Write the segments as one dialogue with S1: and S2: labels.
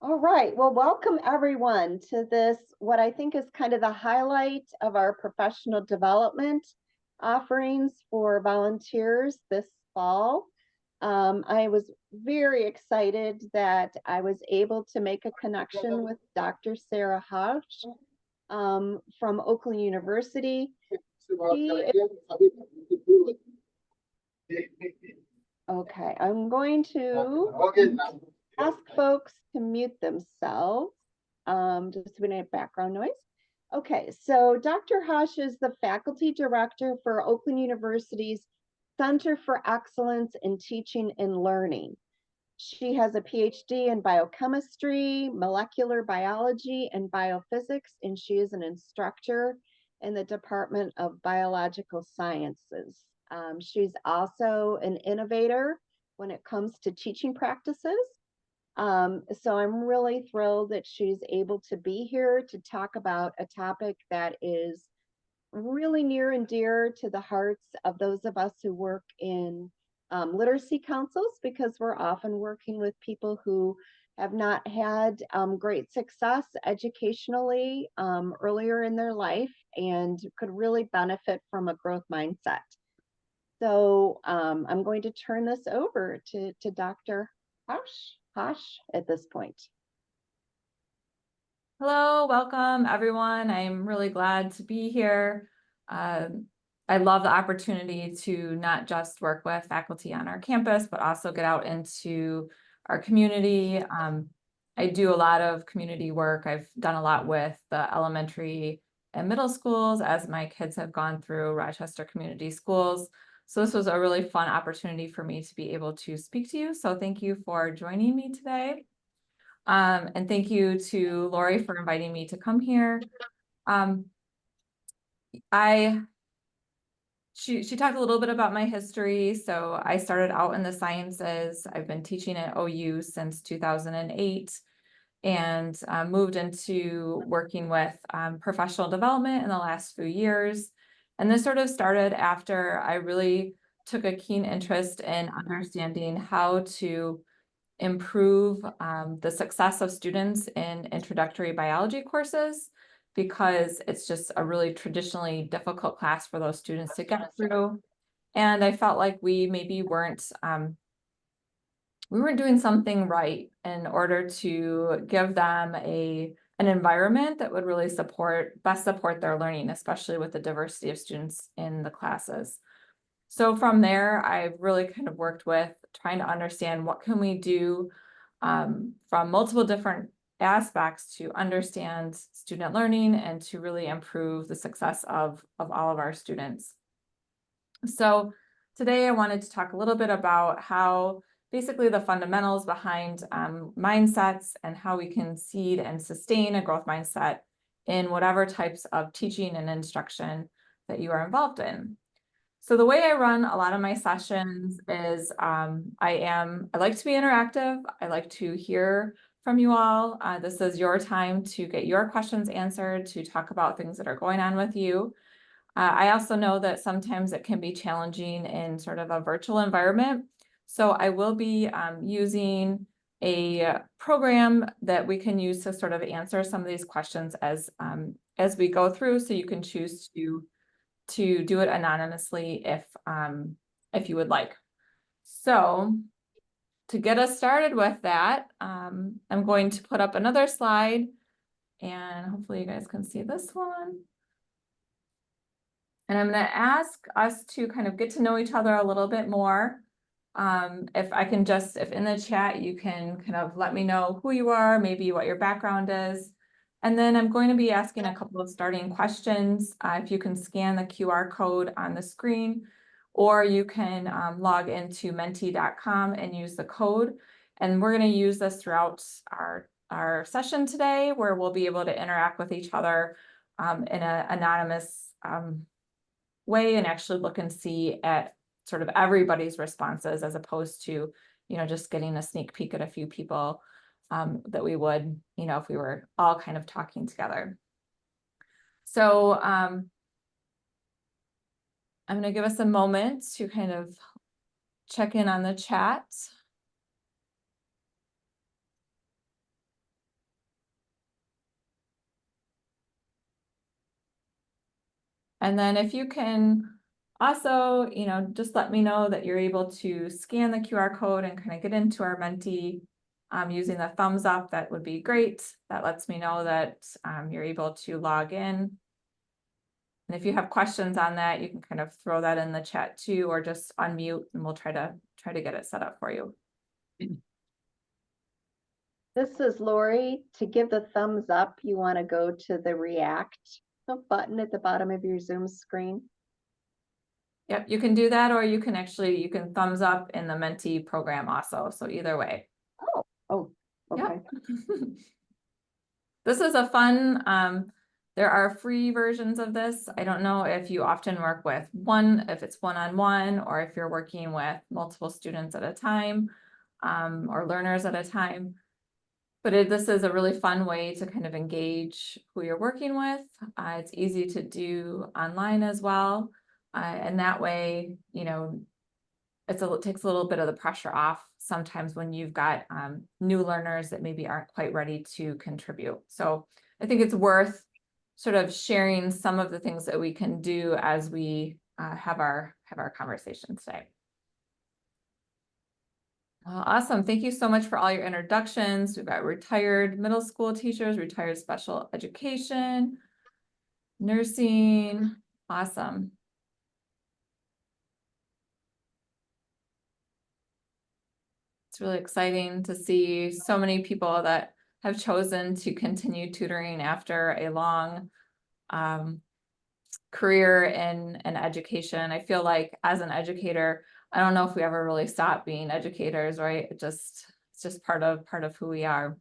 S1: All right, well, welcome everyone to this, what I think is kind of the highlight of our professional development offerings for volunteers this fall. I was very excited that I was able to make a connection with Dr. Sarah Hosch from Oakland University. Okay, I'm going to ask folks to mute themselves. Just a minute background noise. Okay, so Dr. Hosch is the faculty director for Oakland University's Center for Excellence in Teaching and Learning. She has a PhD in biochemistry, molecular biology, and biophysics, and she is an instructor in the Department of Biological Sciences. She's also an innovator when it comes to teaching practices. So I'm really thrilled that she's able to be here to talk about a topic that is really near and dear to the hearts of those of us who work in literacy councils, because we're often working with people who have not had great success educationally earlier in their life and could really benefit from a growth mindset. So I'm going to turn this over to Dr. Hosch at this point.
S2: Hello, welcome everyone. I'm really glad to be here. I love the opportunity to not just work with faculty on our campus, but also get out into our community. I do a lot of community work. I've done a lot with the elementary and middle schools as my kids have gone through Rochester Community Schools. So this was a really fun opportunity for me to be able to speak to you. So thank you for joining me today. And thank you to Lori for inviting me to come here. She talked a little bit about my history. So I started out in the sciences. I've been teaching at OU since 2008 and moved into working with professional development in the last few years. And this sort of started after I really took a keen interest in understanding how to improve the success of students in introductory biology courses, because it's just a really traditionally difficult class for those students to get through. And I felt like we maybe weren't doing something right in order to give them an environment that would really best support their learning, especially with the diversity of students in the classes. So from there, I've really kind of worked with trying to understand what can we do from multiple different aspects to understand student learning and to really improve the success of all of our students. So today I wanted to talk a little bit about how basically the fundamentals behind mindsets and how we can seed and sustain a growth mindset in whatever types of teaching and instruction that you are involved in. So the way I run a lot of my sessions is I like to be interactive. I like to hear from you all. This is your time to get your questions answered, to talk about things that are going on with you. I also know that sometimes it can be challenging in sort of a virtual environment. So I will be using a program that we can use to sort of answer some of these questions as we go through. So you can choose to do it anonymously if you would like. So to get us started with that, I'm going to put up another slide, and hopefully you guys can see this one. And I'm going to ask us to kind of get to know each other a little bit more. If in the chat, you can kind of let me know who you are, maybe what your background is. And then I'm going to be asking a couple of starting questions. If you can scan the QR code on the screen, or you can log into menti.com and use the code. And we're going to use this throughout our session today, where we'll be able to interact with each other in an anonymous way and actually look and see at sort of everybody's responses, as opposed to, just getting a sneak peek at a few people that we would, if we were all kind of talking together. So I'm going to give us a moment to kind of check in on the chat. And then if you can also, just let me know that you're able to scan the QR code and kind of get into our Menti using the thumbs up, that would be great. That lets me know that you're able to log in. And if you have questions on that, you can kind of throw that in the chat too, or just unmute and we'll try to get it set up for you.
S1: This is Lori. To give the thumbs up, you want to go to the React button at the bottom of your Zoom screen.
S2: Yep, you can do that, or you can thumbs up in the Menti program also. So either way.
S1: Oh, okay.
S2: Yep. This is a fun, there are free versions of this. I don't know if you often work with if it's one-on-one, or if you're working with multiple students at a time, or learners at a time. But this is a really fun way to kind of engage who you're working with. It's easy to do online as well. And that way, it takes a little bit of the pressure off sometimes when you've got new learners that maybe aren't quite ready to contribute. So I think it's worth sort of sharing some of the things that we can do as we have our conversation today. Awesome. Thank you so much for all your introductions. We've got retired middle school teachers, retired special education, nursing. Awesome. It's really exciting to see so many people that have chosen to continue tutoring after a long career in education. I feel like as an educator, I don't know if we ever really stop being educators, right? It's just part of who we are.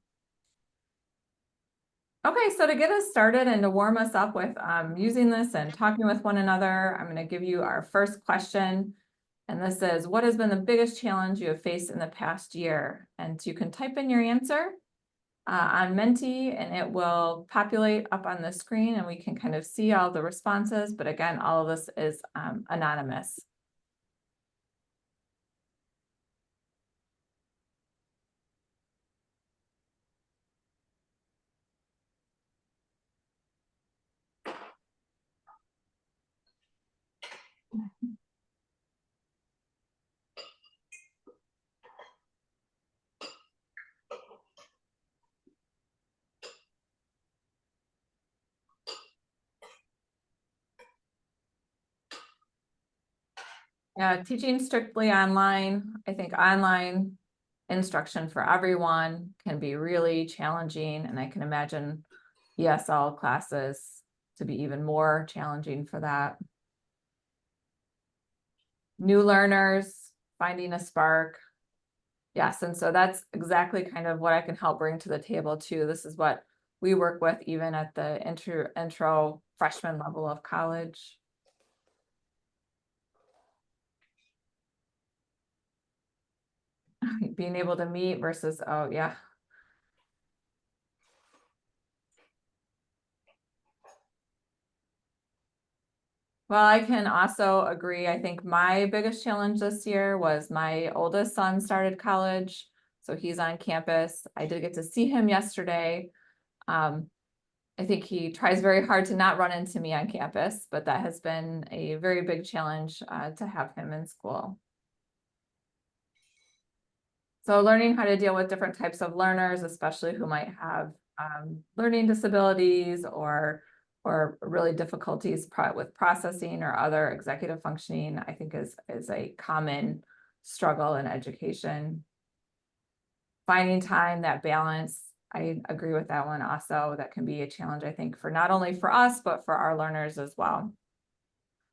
S2: Okay, so to get us started and to warm us up with using this and talking with one another, I'm going to give you our first question. And this is, what has been the biggest challenge you have faced in the past year? And you can type in your answer on Menti, and it will populate up on the screen and we can kind of see all the responses. But again, all of this is anonymous. Yeah, teaching strictly online, I think online instruction for everyone can be really challenging, and I can imagine ESL classes to be even more challenging for that. New learners, finding a spark. Yes, and so that's exactly kind of what I can help bring to the table too. This is what we work with even at the intro freshman level of college. Being able to meet versus, oh yeah. Well, I can also agree. I think my biggest challenge this year was my oldest son started college, so he's on campus. I did get to see him yesterday. I think he tries very hard to not run into me on campus, but that has been a very big challenge to have him in school. So learning how to deal with different types of learners, especially who might have learning disabilities or really difficulties with processing or other executive functioning, I think is a common struggle in education. Finding time, that balance, I agree with that one also. That can be a challenge, I think, for not only for us, but for our learners as well.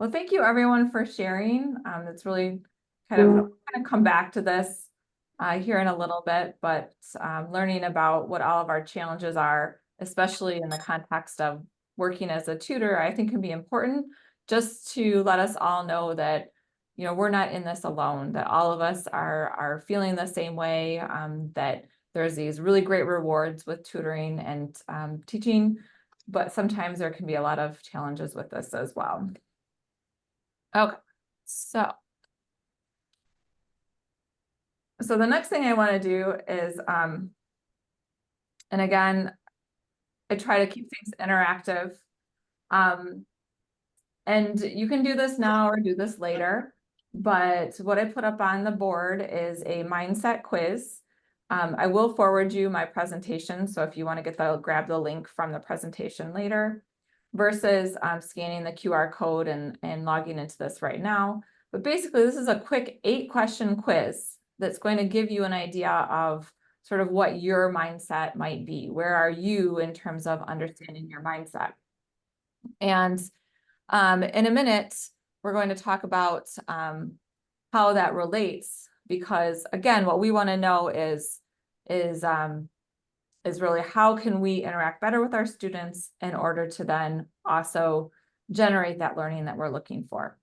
S2: Well, thank you everyone for sharing. It's really kind of come back to this here in a little bit, but learning about what all of our challenges are, especially in the context of working as a tutor, I think can be important, just to let us all know that, we're not in this alone, that all of us are feeling the same way, that there's these really great rewards with tutoring and teaching, but sometimes there can be a lot of challenges with this as well. Okay, so the next thing I want to do is, and again, I try to keep things interactive. And And you can do this now or do this later, but what I put up on the board is a mindset quiz. I will forward you my presentation, so if you want to grab the link from the presentation later, versus scanning the QR code and logging into this right now. But basically, this is a quick 8-question quiz that's going to give you an idea of sort of what your mindset might be. Where are you in terms of understanding your mindset? And in a minute, we're going to talk about how that relates, because again, what we want to know is really how can we interact better with our students in order to then also generate that learning that we're looking for.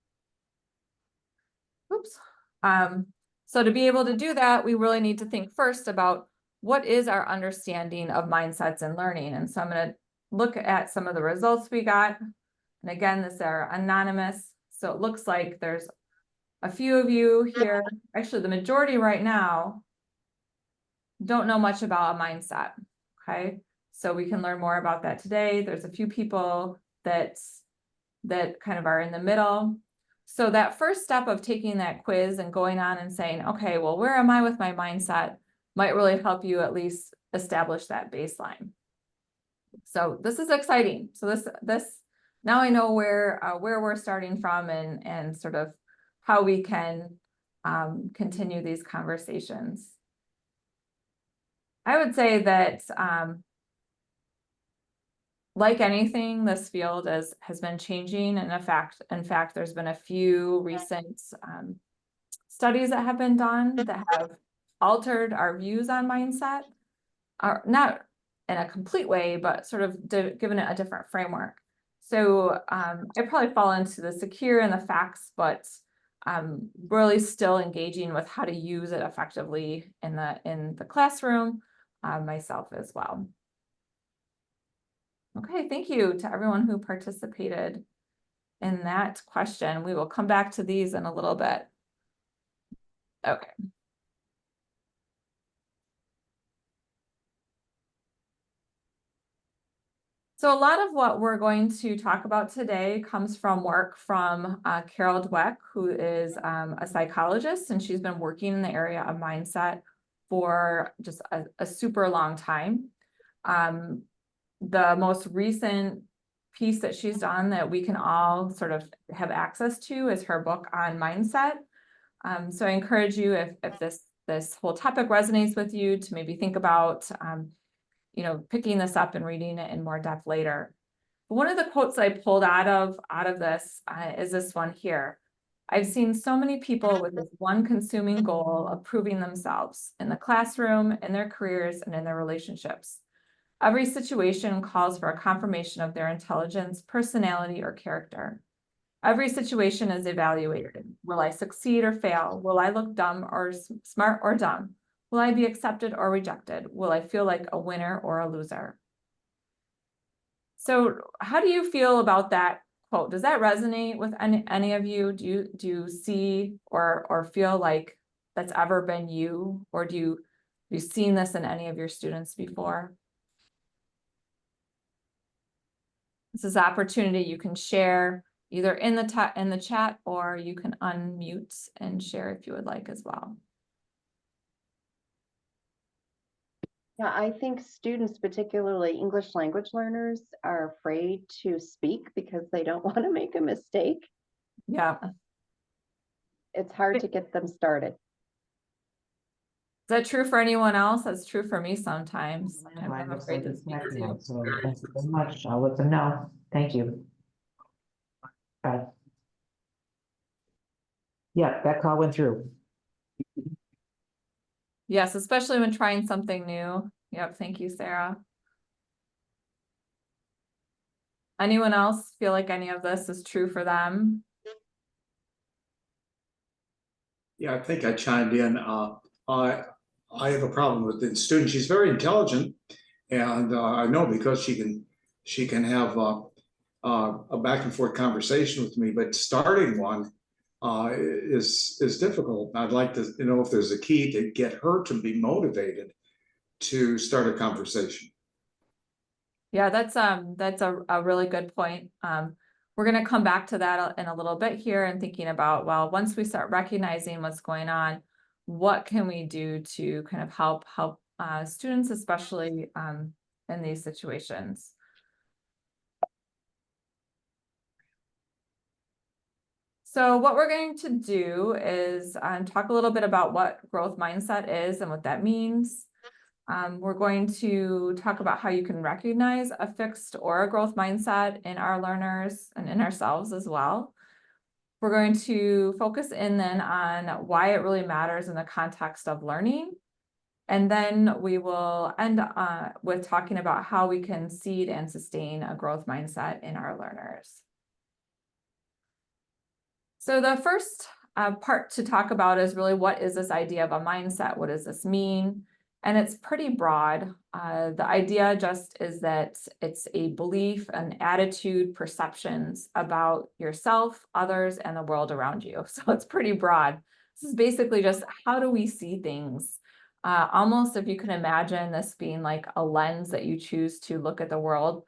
S2: Oops. So to be able to do that, we really need to think first about what is our understanding of mindsets and learning. And so I'm going to look at some of the results we got. And again, these are anonymous. So it looks like there's a few of you here. Actually, the majority right now don't know much about a mindset. Okay, so we can learn more about that today. There's a few people that kind of are in the middle. So that first step of taking that quiz and going on and saying, okay, well, where am I with my mindset, might really help you at least establish that baseline. So this is exciting. So this now I know where we're starting from and sort of how we can continue these conversations. I would say that like anything, this field has been changing, and in fact, there's been a few recent studies that have been done that have altered our views on mindset, or not in a complete way, but sort of given it a different framework. So I probably fall into the secure and the facts, but really still engaging with how to use it effectively in the classroom myself as well. Okay, thank you to everyone who participated in that question. We will come back to these in a little bit. Okay. So a lot of what we're going to talk about today comes from work from Carol Dweck, who is a psychologist, and she's been working in the area of mindset for just a super long time. The most recent piece that she's done that we can all sort of have access to is her book on mindset. So I encourage you, if this whole topic resonates with you, to maybe think about picking this up and reading it in more depth later. But one of the quotes I pulled out of this is this one here. I've seen so many people with this one consuming goal of proving themselves in the classroom, in their careers, and in their relationships. Every situation calls for a confirmation of their intelligence, personality, or character. Every situation is evaluated. Will I succeed or fail? Will I look dumb or smart or dumb? Will I be accepted or rejected? Will I feel like a winner or a loser? So how do you feel about that quote? Does that resonate with any of you? Do you see or feel like that's ever been you? Or have you seen this in any of your students before? This is an opportunity you can share either in the chat, or you can unmute and share if you would like as well.
S1: Yeah, I think students, particularly English language learners, are afraid to speak because they don't want to make a mistake.
S2: Yeah.
S1: It's hard to get them started.
S2: Is that true for anyone else? That's true for me sometimes. I'm afraid to speak too.
S3: So thank you very much. I'll let them know. Thank you. Yeah, that call went through.
S2: Yes, especially when trying something new. Yep, thank you, Sarah. Anyone else feel like any of this is true for them?
S4: Yeah, I think I chimed in. I have a problem with the student. She's very intelligent, and I know because she can have a back and forth conversation with me, but starting one is difficult. I'd like to know if there's a key to get her to be motivated to start a conversation.
S2: Yeah, that's a really good point. We're going to come back to that in a little bit here and thinking about, well, once we start recognizing what's going on, what can we do to kind of help students, especially in these situations. So what we're going to do is talk a little bit about what growth mindset is and what that means. We're going to talk about how you can recognize a fixed or a growth mindset in our learners and in ourselves as well. We're going to focus in then on why it really matters in the context of learning. And then we will end with talking about how we can seed and sustain a growth mindset in our learners. So the first part to talk about is really, what is this idea of a mindset? What does this mean? And it's pretty broad. The idea just is that it's a belief, an attitude, perceptions about yourself, others, and the world around you. So it's pretty broad. This is basically just, how do we see things? Almost, if you can imagine this being like a lens that you choose to look at the world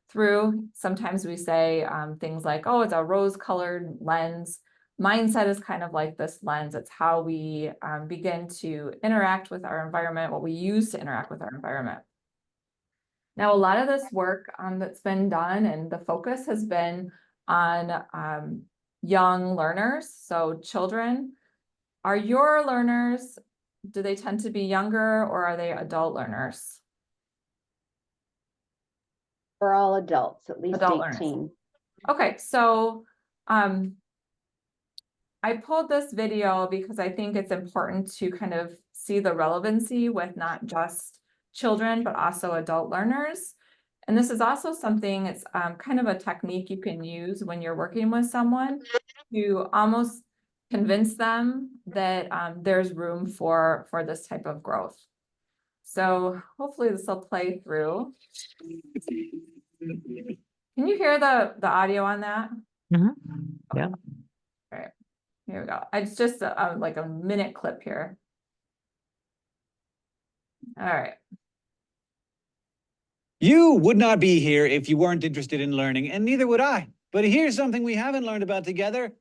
S2: through. Sometimes we say things like, oh, it's a rose-colored lens. Mindset is kind of like this lens. It's how we begin to interact with our environment, what we use to interact with our environment. Now, a lot of this work that's been done and the focus has been on young learners, so children. Are your learners, do they tend to be younger, or are they adult learners?
S1: For all adults, at least
S2: Adult
S1: 18.
S2: learners. Okay, so I pulled this video because I think it's important to kind of see the relevancy with not just children, but also adult learners. And this is also something, it's kind of a technique you can use when you're working with someone to almost convince them that there's room for this type of growth. So hopefully this will play through. Can you hear the audio on that?
S3: Yeah.
S2: All right, here we go. It's just like a minute clip here. All right.
S5: You would not be here if you weren't interested in learning, and neither would I. But here's something we haven't learned about together.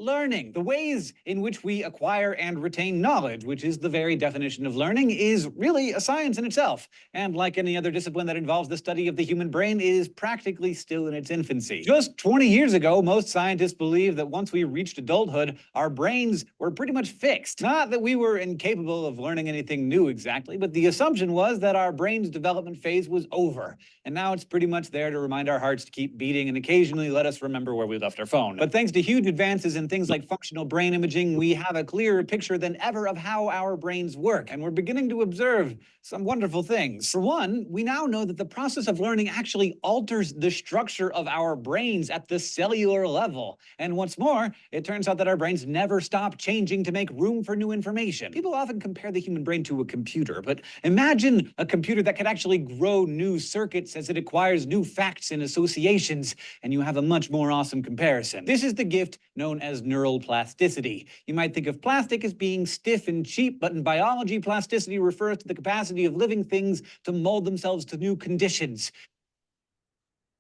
S5: Learning. The ways in which we acquire and retain knowledge, which is the very definition of learning, is really a science in itself. And like any other discipline that involves the study of the human brain, it is practically still in its infancy. Just 20 years ago, most scientists believed that once we reached adulthood, our brains were pretty much fixed. Not that we were incapable of learning anything new exactly, but the assumption was that our brain's development phase was over. And now it's pretty much there to remind our hearts to keep beating and occasionally let us remember where we left our phone. But thanks to huge advances in things like functional brain imaging, we have a clearer picture than ever of how our brains work, and we're beginning to observe some wonderful things. For one, we now know that the process of learning actually alters the structure of our brains at the cellular level. And what's more, it turns out that our brains never stop changing to make room for new information. People often compare the human brain to a computer, but imagine a computer that could actually grow new circuits as it acquires new facts and associations, and you have a much more awesome comparison. This is the gift known as neural plasticity. You might think of plastic as being stiff and cheap, but in biology, plasticity refers to the capacity of living things to mold themselves to new conditions.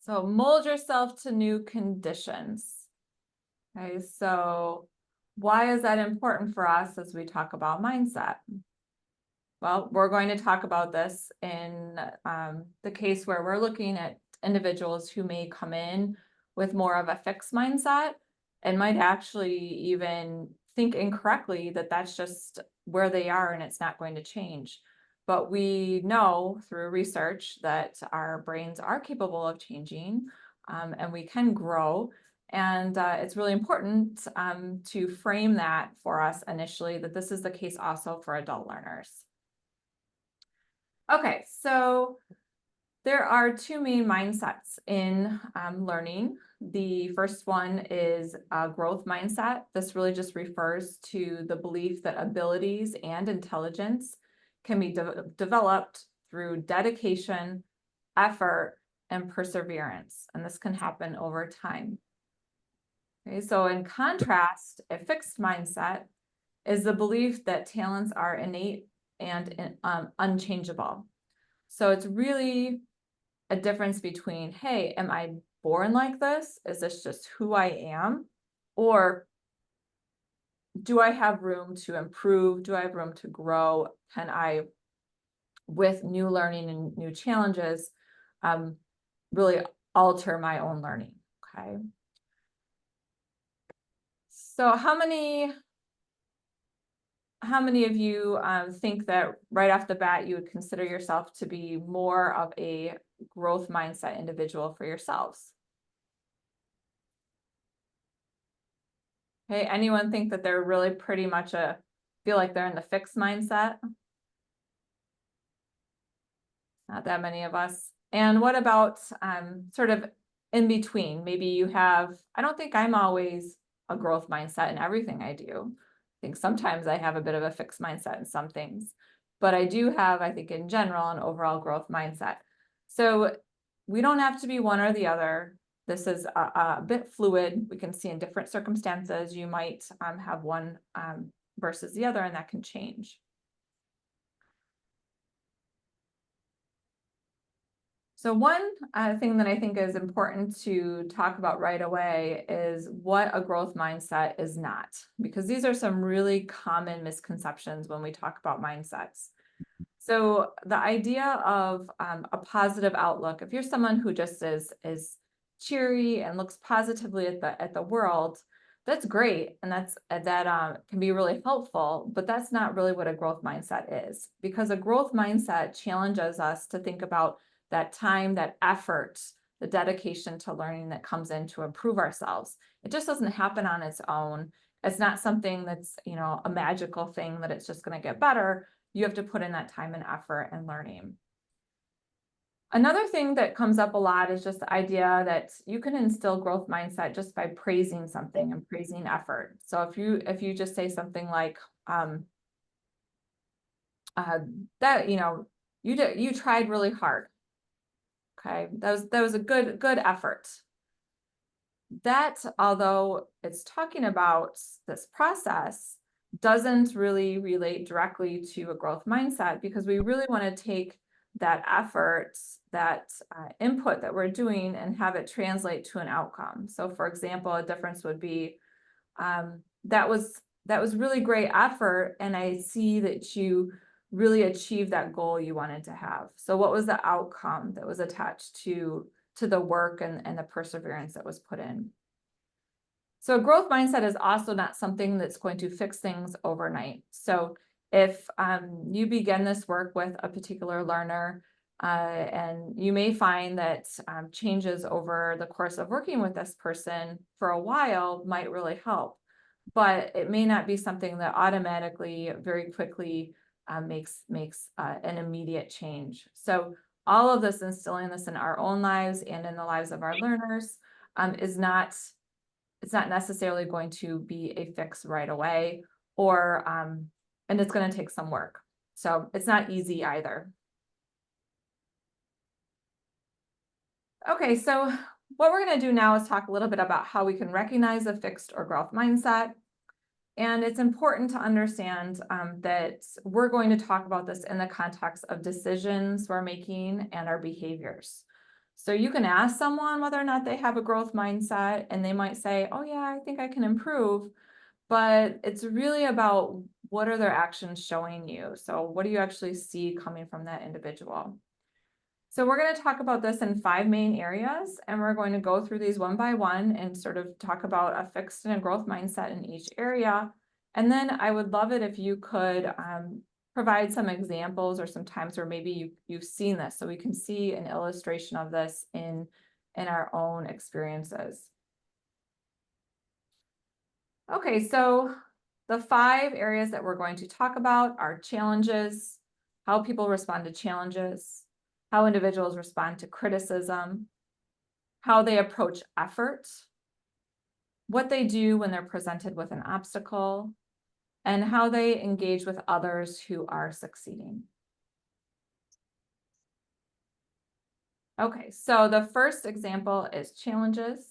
S2: So mold yourself to new conditions. Okay, so why is that important for us as we talk about mindset? Well, we're going to talk about this in the case where we're looking at individuals who may come in with more of a fixed mindset and might actually even think incorrectly that that's just where they are and it's not going to change. But we know through research that our brains are capable of changing and we can grow. And it's really important to frame that for us initially, that this is the case also for adult learners. Okay, so there are two main mindsets in learning. The first one is a growth mindset. This really just refers to the belief that abilities and intelligence can be developed through dedication, effort, and perseverance. And this can happen over time. Okay, so in contrast, a fixed mindset is the belief that talents are innate and unchangeable. So it's really a difference between, hey, am I born like this? Is this just who I am? Or do I have room to improve? Do I have room to grow? Can I, with new learning and new challenges, really alter my own learning? Okay. So how many of you think that right off the bat you would consider yourself to be more of a growth mindset individual for yourselves? Okay, anyone think that they're really pretty much feel like they're in the fixed mindset? Not that many of us. And what about sort of in between? Maybe you have, I don't think I'm always a growth mindset in everything I do. I think sometimes I have a bit of a fixed mindset in some things, but I do have, I think in general, an overall growth mindset. So we don't have to be one or the other. This is a bit fluid. We can see in different circumstances, you might have one versus the other, and that can change. So one thing that I think is important to talk about right away is what a growth mindset is not, because these are some really common misconceptions when we talk about mindsets. So the idea of a positive outlook, if you're someone who just is cheery and looks positively at the world, that's great, and that can be really helpful, but that's not really what a growth mindset is, because a growth mindset challenges us to think about that time, that effort, the dedication to learning that comes in to improve ourselves. It just doesn't happen on its own. It's not something that's, you know, a magical thing that it's just going to get better. You have to put in that time and effort and learning. Another thing that comes up a lot is just the idea that you can instill growth mindset just by praising something and praising effort. So if you just say something like that, you know, you tried really hard. Okay, that was a good effort. That, although it's talking about this process, doesn't really relate directly to a growth mindset, because we really want to take that effort, that input that we're doing, and have it translate to an outcome. So for example, a difference would be, that was really great effort, and I see that you really achieved that goal you wanted to have. So what was the outcome that was attached to the work and the perseverance that was put in? So a growth mindset is also not something that's going to fix things overnight. So if you begin this work with a particular learner, and you may find that changes over the course of working with this person for a while might really help, but it may not be something that automatically, very quickly makes an immediate change. So all of this, instilling this in our own lives and in the lives of our learners, it's not necessarily going to be a fix right away, or and it's going to take some work. So it's not easy either. Okay, so what we're going to do now is talk a little bit about how we can recognize a fixed or growth mindset. And it's important to understand that we're going to talk about this in the context of decisions we're making and our behaviors. So you can ask someone whether or not they have a growth mindset, and they might say, oh yeah, I think I can improve. But it's really about, what are their actions showing you? So what do you actually see coming from that individual? So we're going to talk about this in 5 main areas, and we're going to go through these one by one and sort of talk about a fixed and a growth mindset in each area. And then I would love it if you could provide some examples or some times where maybe you've seen this, so we can see an illustration of this in our own experiences. Okay, so the 5 areas that we're going to talk about are challenges, how people respond to challenges, how individuals respond to criticism, how they approach effort, what they do when they're presented with an obstacle, and how they engage with others who are succeeding. Okay, so the first example is challenges.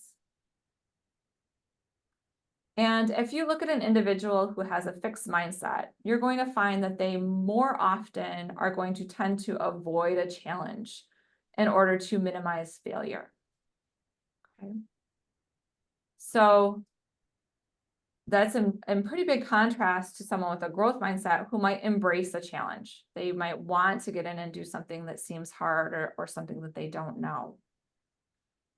S2: And if you look at an individual who has a fixed mindset, you're going to find that they more often are going to tend to avoid a challenge in order to minimize failure. Okay. So that's in pretty big contrast to someone with a growth mindset who might embrace a challenge. They might want to get in and do something that seems hard or something that they don't know.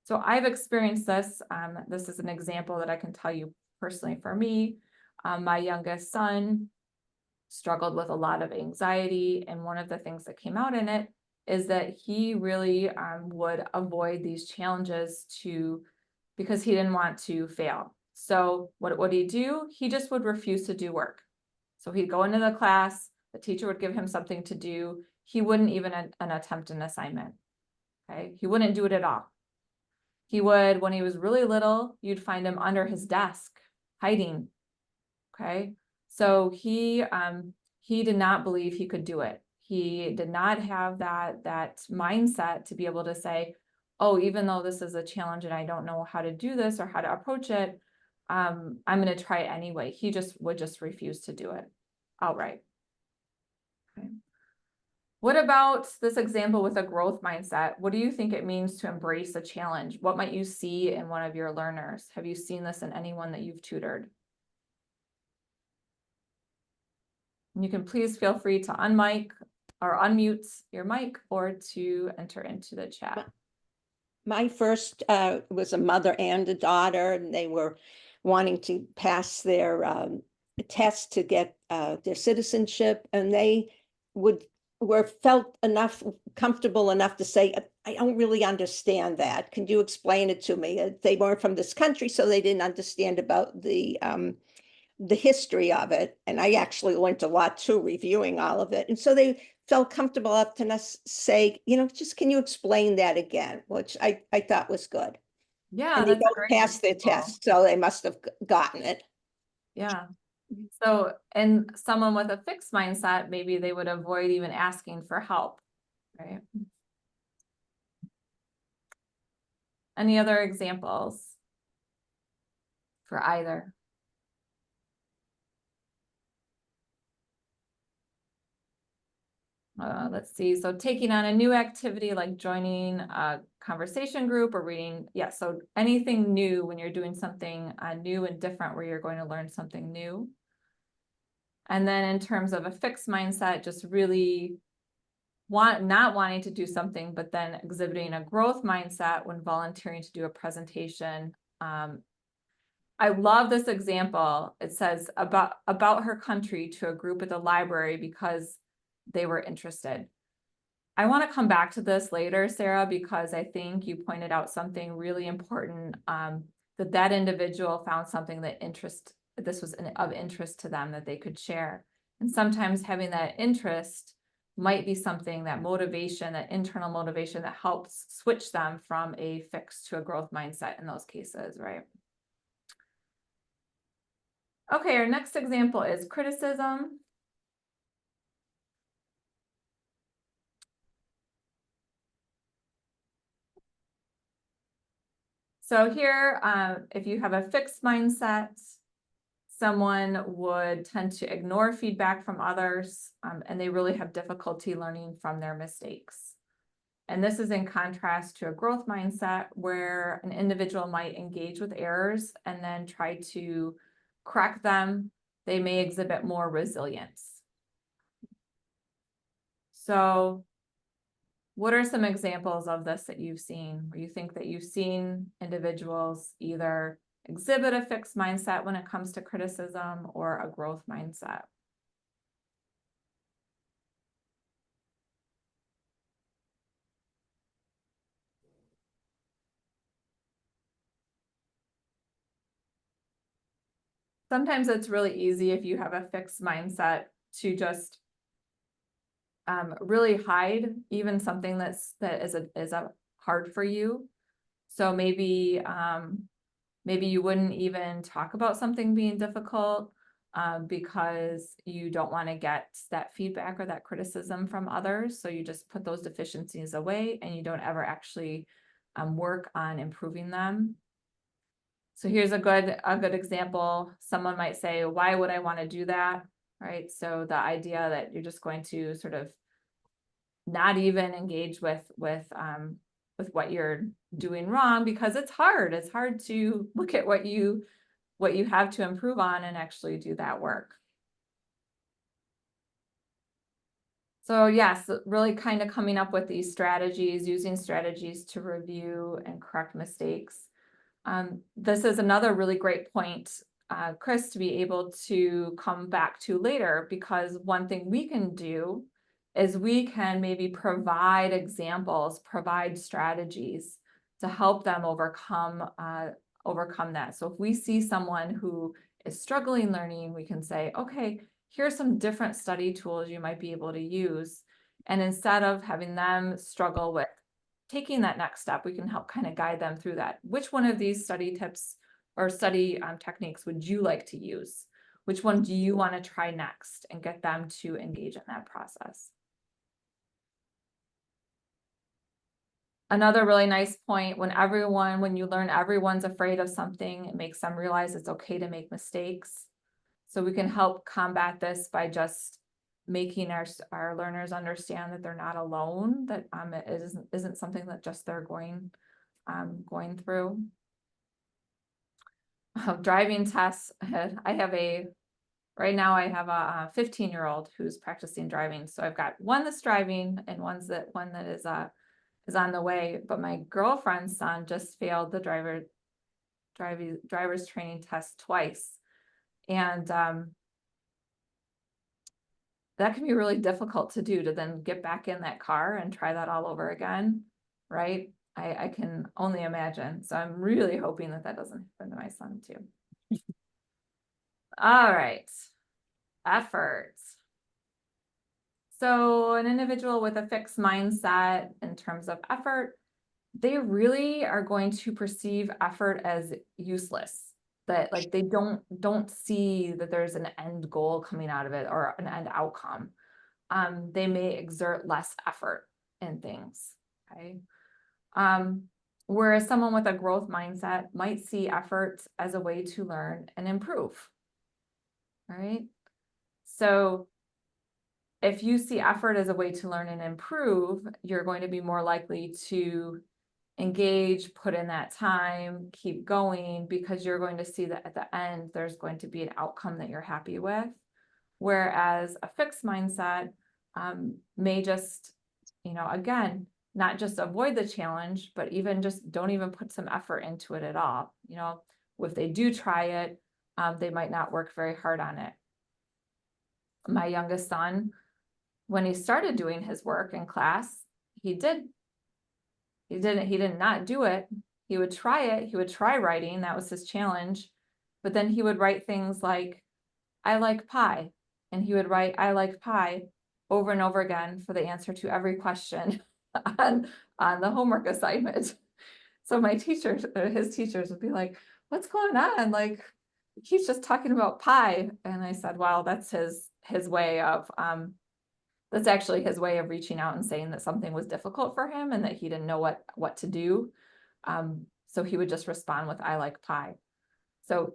S2: So I've experienced this. This is an example that I can tell you personally for me. My youngest son struggled with a lot of anxiety, and one of the things that came out in it is that he really would avoid these challenges because he didn't want to fail. So what would he do? He just would refuse to do work. So he'd go into the class, the teacher would give him something to do. He wouldn't even attempt an assignment. Okay, he wouldn't do it at all. He would, when he was really little, you'd find him under his desk, hiding. Okay, so he did not believe he could do it. He did not have that mindset to be able to say, oh, even though this is a challenge and I don't know how to do this or how to approach it, I'm going to try it anyway. He would refuse to do it outright. Okay. What about this example with a growth mindset? What do you think it means to embrace a challenge? What might you see in one of your learners? Have you seen this in anyone that you've tutored? And you can please feel free to unmic or unmute your mic or to enter into the chat.
S6: My first was a mother and a daughter, and they were wanting to pass their test to get their citizenship, and they felt comfortable enough to say, I don't really understand that. Can you explain it to me? They weren't from this country, so they didn't understand about the history of it. And I actually learned a lot too, reviewing all of it. And so they felt comfortable enough to say, just can you explain that again? Which I thought was good.
S2: Yeah,
S6: and they
S2: that's a
S6: both
S2: great
S6: passed their
S2: example.
S6: test, so they must have gotten it.
S2: Yeah. So, and someone with a fixed mindset, maybe they would avoid even asking for help, right? Any other examples for either? Let's see. So taking on a new activity like joining a conversation group or reading. Yeah. So anything new when you're doing something new and different where you're going to learn something new. And then in terms of a fixed mindset, just really not wanting to do something, but then exhibiting a growth mindset when volunteering to do a presentation. I love this example. It says about her country to a group at the library because they were interested. I want to come back to this later, Sarah, because I think you pointed out something really important, that individual found something that this was of interest to them that they could share. And sometimes having that interest might be something, that motivation, that internal motivation that helps switch them from a fixed to a growth mindset in those cases, right? Okay, our next example is criticism. So here, if you have a fixed mindset, someone would tend to ignore feedback from others, and they really have difficulty learning from their mistakes. And this is in contrast to a growth mindset where an individual might engage with errors and then try to correct them. They may exhibit more resilience. So what are some examples of this that you've seen, where you think that you've seen individuals either exhibit a fixed mindset when it comes to criticism or a growth mindset? Sometimes it's really easy if you have a fixed mindset to just really hide even something that is hard for you. So maybe you wouldn't even talk about something being difficult because you don't want to get that feedback or that criticism from others. So you just put those deficiencies away and you don't ever actually work on improving them. So here's a good example. Someone might say, why would I want to do that? Right. So the idea that you're just going to sort of not even engage with what you're doing wrong, because it's hard. It's hard to look at what you have to improve on and actually do that work. So yes, really kind of coming up with these strategies, using strategies to review and correct mistakes. This is another really great point, Chris, to be able to come back to later, because one thing we can do is we can maybe provide examples, provide strategies to help them overcome that. So if we see someone who is struggling learning, we can say, okay, here's some different study tools you might be able to use. And instead of having them struggle with taking that next step, we can help kind of guide them through that. Which one of these study tips or study techniques would you like to use? Which one do you want to try next, and get them to engage in that process? Another really nice point, when you learn everyone's afraid of something, it makes them realize it's okay to make mistakes. So we can help combat this by just making our learners understand that they're not alone, that it isn't something that just they're going through. Driving tests. Right now I have a 15-year-old who's practicing driving. So I've got one that's driving and one that is on the way. But my girlfriend's son just failed the driver's training test twice. And that can be really difficult to do, to then get back in that car and try that all over again, right? I can only imagine. So I'm really hoping that doesn't happen to my son too. All right, effort. So an individual with a fixed mindset in terms of effort, they really are going to perceive effort as useless. That like they don't see that there's an end goal coming out of it or an end outcome. They may exert less effort in things. Okay. Whereas someone with a growth mindset might see effort as a way to learn and improve. All right. So if you see effort as a way to learn and improve, you're going to be more likely to engage, put in that time, keep going, because you're going to see that at the end, there's going to be an outcome that you're happy with. Whereas a fixed mindset may just, again, not just avoid the challenge, but even just don't even put some effort into it at all. If they do try it, they might not work very hard on it. My youngest son, when he started doing his work in class, he did not do it. He would try it. He would try writing. That was his challenge. But then he would write things like, I like pie. And he would write, I like pie over and over again for the answer to every question on the homework assignment. So his teachers would be like, what's going on? Like, he's just talking about pie. And I said, well, that's his way of, that's actually his way of reaching out and saying that something was difficult for him and that he didn't know what to do. So he would just respond with, I like pie. So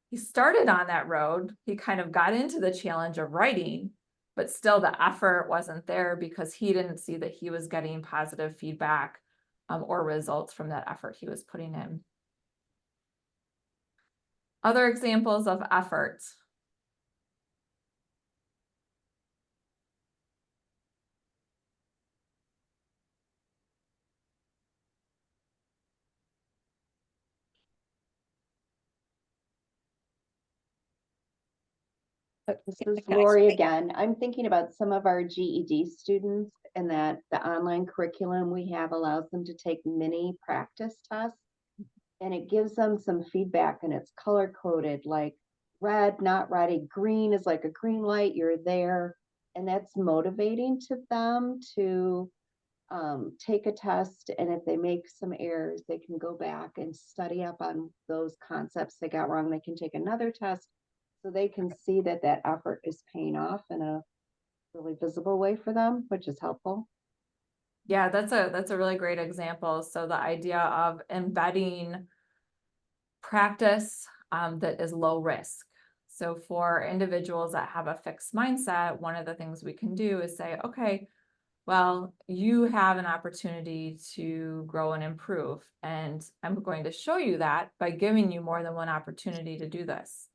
S2: he started on that road. He kind of got into the challenge of writing, but still the effort wasn't there because he didn't see that he was getting positive feedback or results from that effort he was putting in. Other examples of effort.
S1: This is
S6: Can I
S1: Lori
S6: speak?
S1: again. I'm thinking about some of our GED students, and that the online curriculum we have allows them to take mini practice tests, and it gives them some feedback, and it's color coded, like red, not ready. Green is like a green light, you're there. And that's motivating to them to take a test. And if they make some errors, they can go back and study up on those concepts they got wrong. They can take another test, so they can see that effort is paying off in a really visible way for them, which is helpful.
S2: Yeah, that's a really great example. So the idea of embedding practice that is low risk. So for individuals that have a fixed mindset, one of the things we can do is say, okay, Well, you have an opportunity to grow and improve, and I'm going to show you that by giving you more than one opportunity to do this.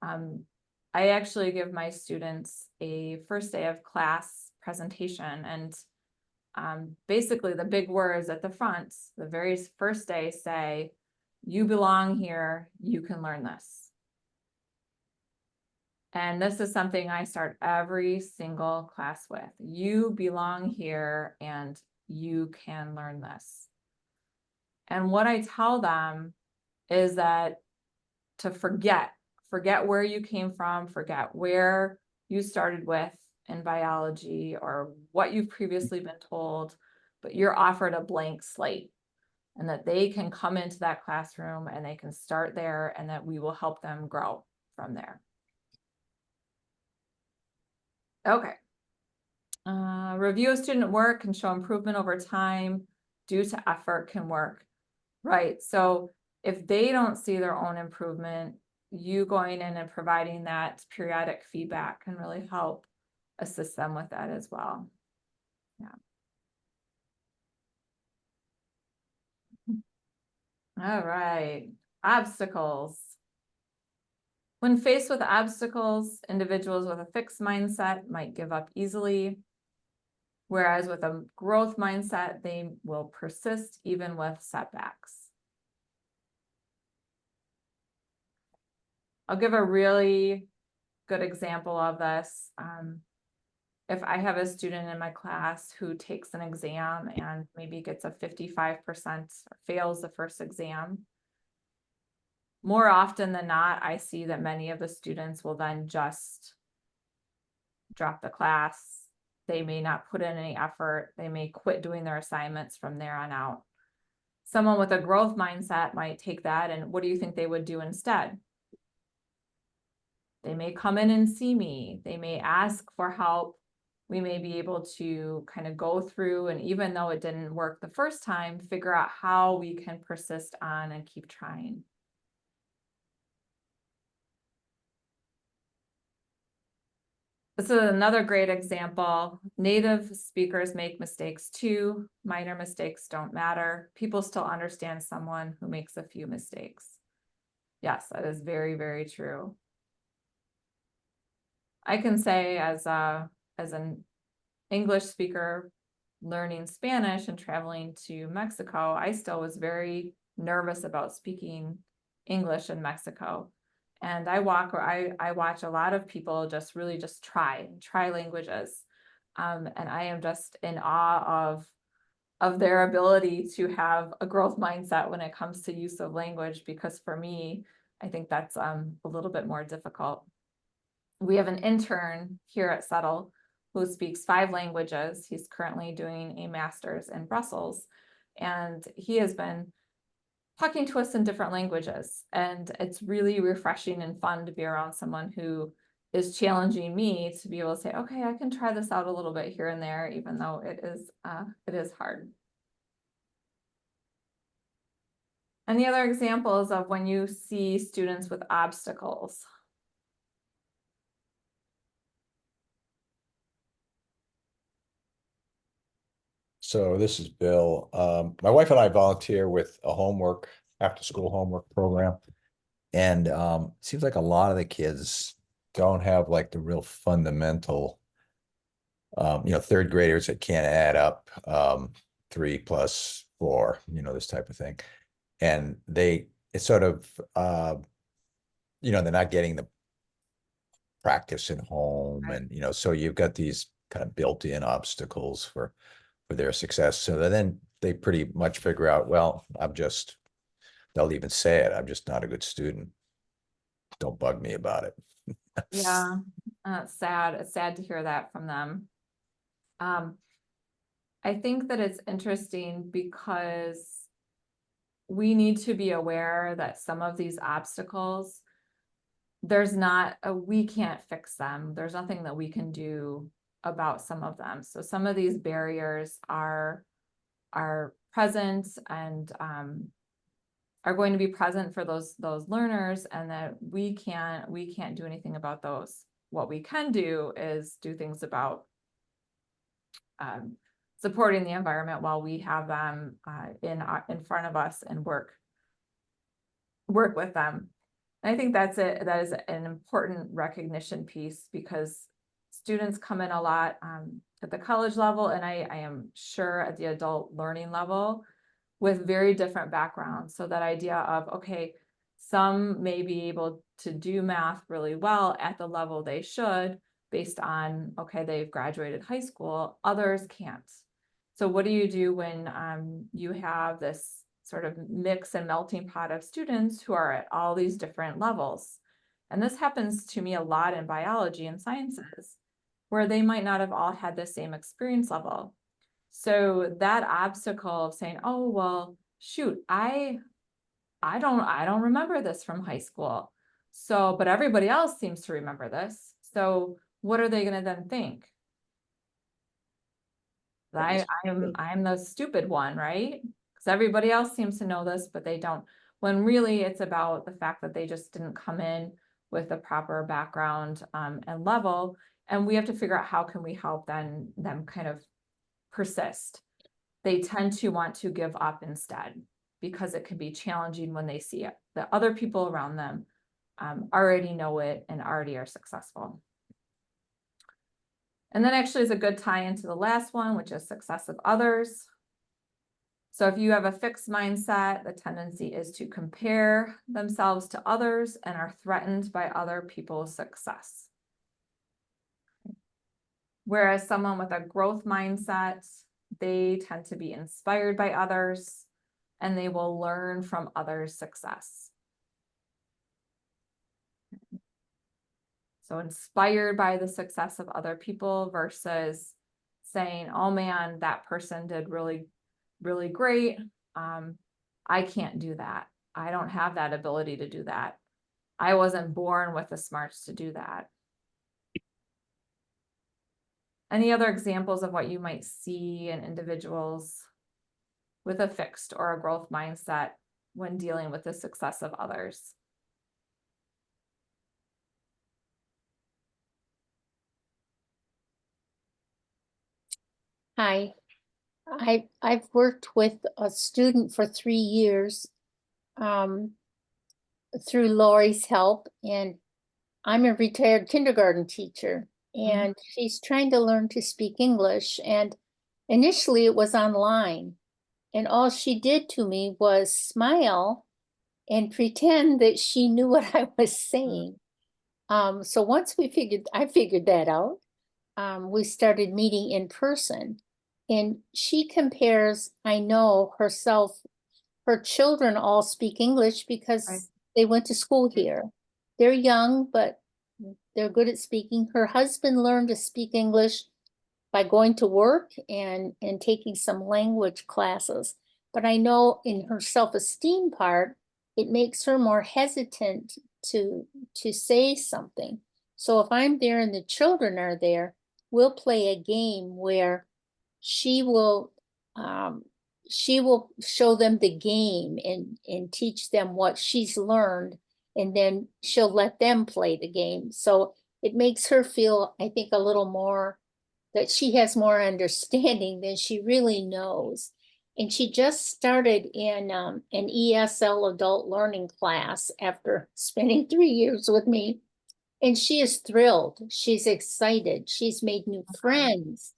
S2: I actually give my students a first day of class presentation, and basically the big words at the front, the very first day say, "You belong here, you can learn this." And this is something I start every single class with. You belong here and you can learn this. And what I tell them is that to forget where you came from, forget where you started with in biology or what you've previously been told, but you're offered a blank slate, and that they can come into that classroom and they can start there, and that we will help them grow from there. Okay. Review of student work can show improvement over time due to effort can work. Right. So if they don't see their own improvement, you going in and providing that periodic feedback can really help assist them with that as well. Yeah. All right. Obstacles. When faced with obstacles, individuals with a fixed mindset might give up easily, whereas with a growth mindset, they will persist even with setbacks. I'll give a really good example of this. If I have a student in my class who takes an exam and maybe gets a 55% or fails the first exam, more often than not, I see that many of the students will then just drop the class. They may not put in any effort. They may quit doing their assignments from there on out. Someone with a growth mindset might take that, and what do you think they would do instead? They may come in and see me. They may ask for help. We may be able to kind of go through, and even though it didn't work the first time, figure out how we can persist on and keep trying. This is another great example. Native speakers make mistakes too. Minor mistakes don't matter. People still understand someone who makes a few mistakes. Yes, that is very, very true. I can say as an English speaker learning Spanish and traveling to Mexico, I still was very nervous about speaking English in Mexico. And I watch a lot of people just really just try languages. And I am just in awe of their ability to have a growth mindset when it comes to use of language, because for me, I think that's a little bit more difficult. We have an intern here at Settle who speaks 5 languages. He's currently doing a master's in Brussels, and he has been talking to us in different languages. And it's really refreshing and fun to be around someone who is challenging me to be able to say, okay, I can try this out a little bit here and there, even though it is hard. Any other examples of when you see students with obstacles?
S7: So this is Bill. My wife and I volunteer with a after school homework program. And it seems like a lot of the kids don't have like the real fundamental, 3rd graders that can't add up 3 + 4, this type of thing. And it's sort of, they're not getting the practice at home.
S2: Right.
S7: And, so you've got these kind of built-in obstacles for their success. So then they pretty much figure out, well, they'll even say it, I'm just not a good student. Don't bug me about it.
S2: Yeah, it's sad. It's sad to hear that from them. I think that it's interesting because we need to be aware that some of these obstacles, we can't fix them. There's nothing that we can do about some of them. So some of these barriers are present and are going to be present for those learners, and that we can't do anything about those. What we can do is do things about supporting the environment while we have them in front of us and work with them. And I think that's it. That is an important recognition piece, because students come in a lot at the college level, and I am sure at the adult learning level, with very different backgrounds. So that idea of, okay, some may be able to do math really well at the level they should, based on, okay, they've graduated high school, others can't. So what do you do when you have this sort of mix and melting pot of students who are at all these different levels? And this happens to me a lot in biology and sciences, where they might not have all had the same experience level. So that obstacle of saying, oh, well, shoot, I don't remember this from high school. So, but everybody else seems to remember this. So what are they going to then think? I'm the stupid one, right? Because everybody else seems to know this, but they don't. When really it's about the fact that they just didn't come in with the proper background and level. And we have to figure out how can we help them kind of persist. They tend to want to give up instead, because it can be challenging when they see it. The other people around them already know it and already are successful. And then actually is a good tie into the last one, which is success of others. So if you have a fixed mindset, the tendency is to compare themselves to others and are threatened by other people's success. Whereas someone with a growth mindset, they tend to be inspired by others and they will learn from others' success. So inspired by the success of other people versus saying, oh man, that person did really, really great. I can't do that. I don't have that ability to do that. I wasn't born with the smarts to do that. Any other examples of what you might see in individuals with a fixed or a growth mindset when dealing with the success of others?
S8: Hi, I've worked with a student for 3 years through Lori's help, and I'm a retired kindergarten teacher, and she's trying to learn to speak English. And initially it was online, and all she did to me was smile and pretend that she knew what I was saying. So once I figured that out, we started meeting in person. And she compares, I know herself, her children all speak English because
S2: Right.
S8: they went to school here. They're young, but they're good at speaking. Her husband learned to speak English by going to work and taking some language classes. But I know in her self-esteem part, it makes her more hesitant to say something. So if I'm there and the children are there, we'll play a game where she will show them the game and teach them what she's learned, and then she'll let them play the game. So it makes her feel, I think, a little more that she has more understanding than she really knows. And she just started in an ESL adult learning class after spending 3 years with me. And she is thrilled. She's excited. She's made new friends.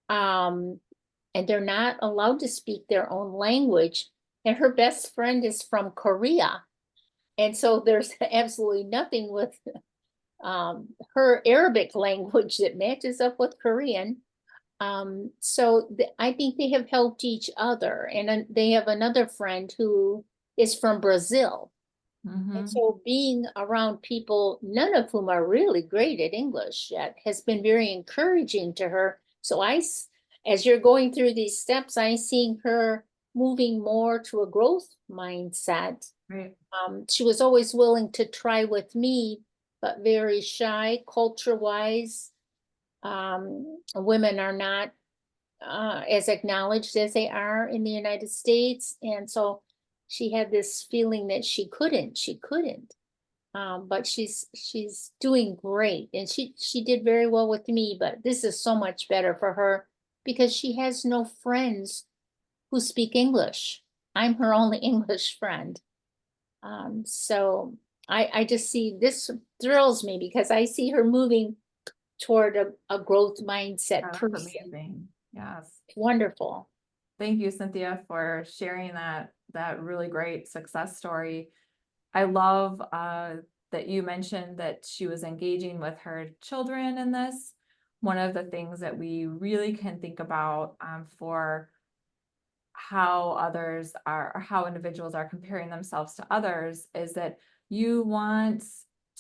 S8: And they're not allowed to speak their own language. And her best friend is from Korea. And so there's absolutely nothing with her Arabic language that matches up with Korean. I think they have helped each other. And they have another friend who is from Brazil. And so being around people, none of whom are really great at English yet, has been very encouraging to her. So as you're going through these steps, I'm seeing her moving more to a growth mindset.
S2: Right.
S8: She was always willing to try with me, but very shy culture-wise. Women are not as acknowledged as they are in the United States. And so she had this feeling that she couldn't. But she's doing great. And she did very well with me, but this is so much better for her because she has no friends who speak English. I'm her only English friend. So I just see this thrills me because I see her moving toward a growth mindset
S2: That's
S8: person.
S2: amazing. Yes.
S8: Wonderful.
S2: Thank you, Cynthia, for sharing that really great success story. I love that you mentioned that she was engaging with her children in this. One of the things that we really can think about for how others are, or how individuals are comparing themselves to others, is that you want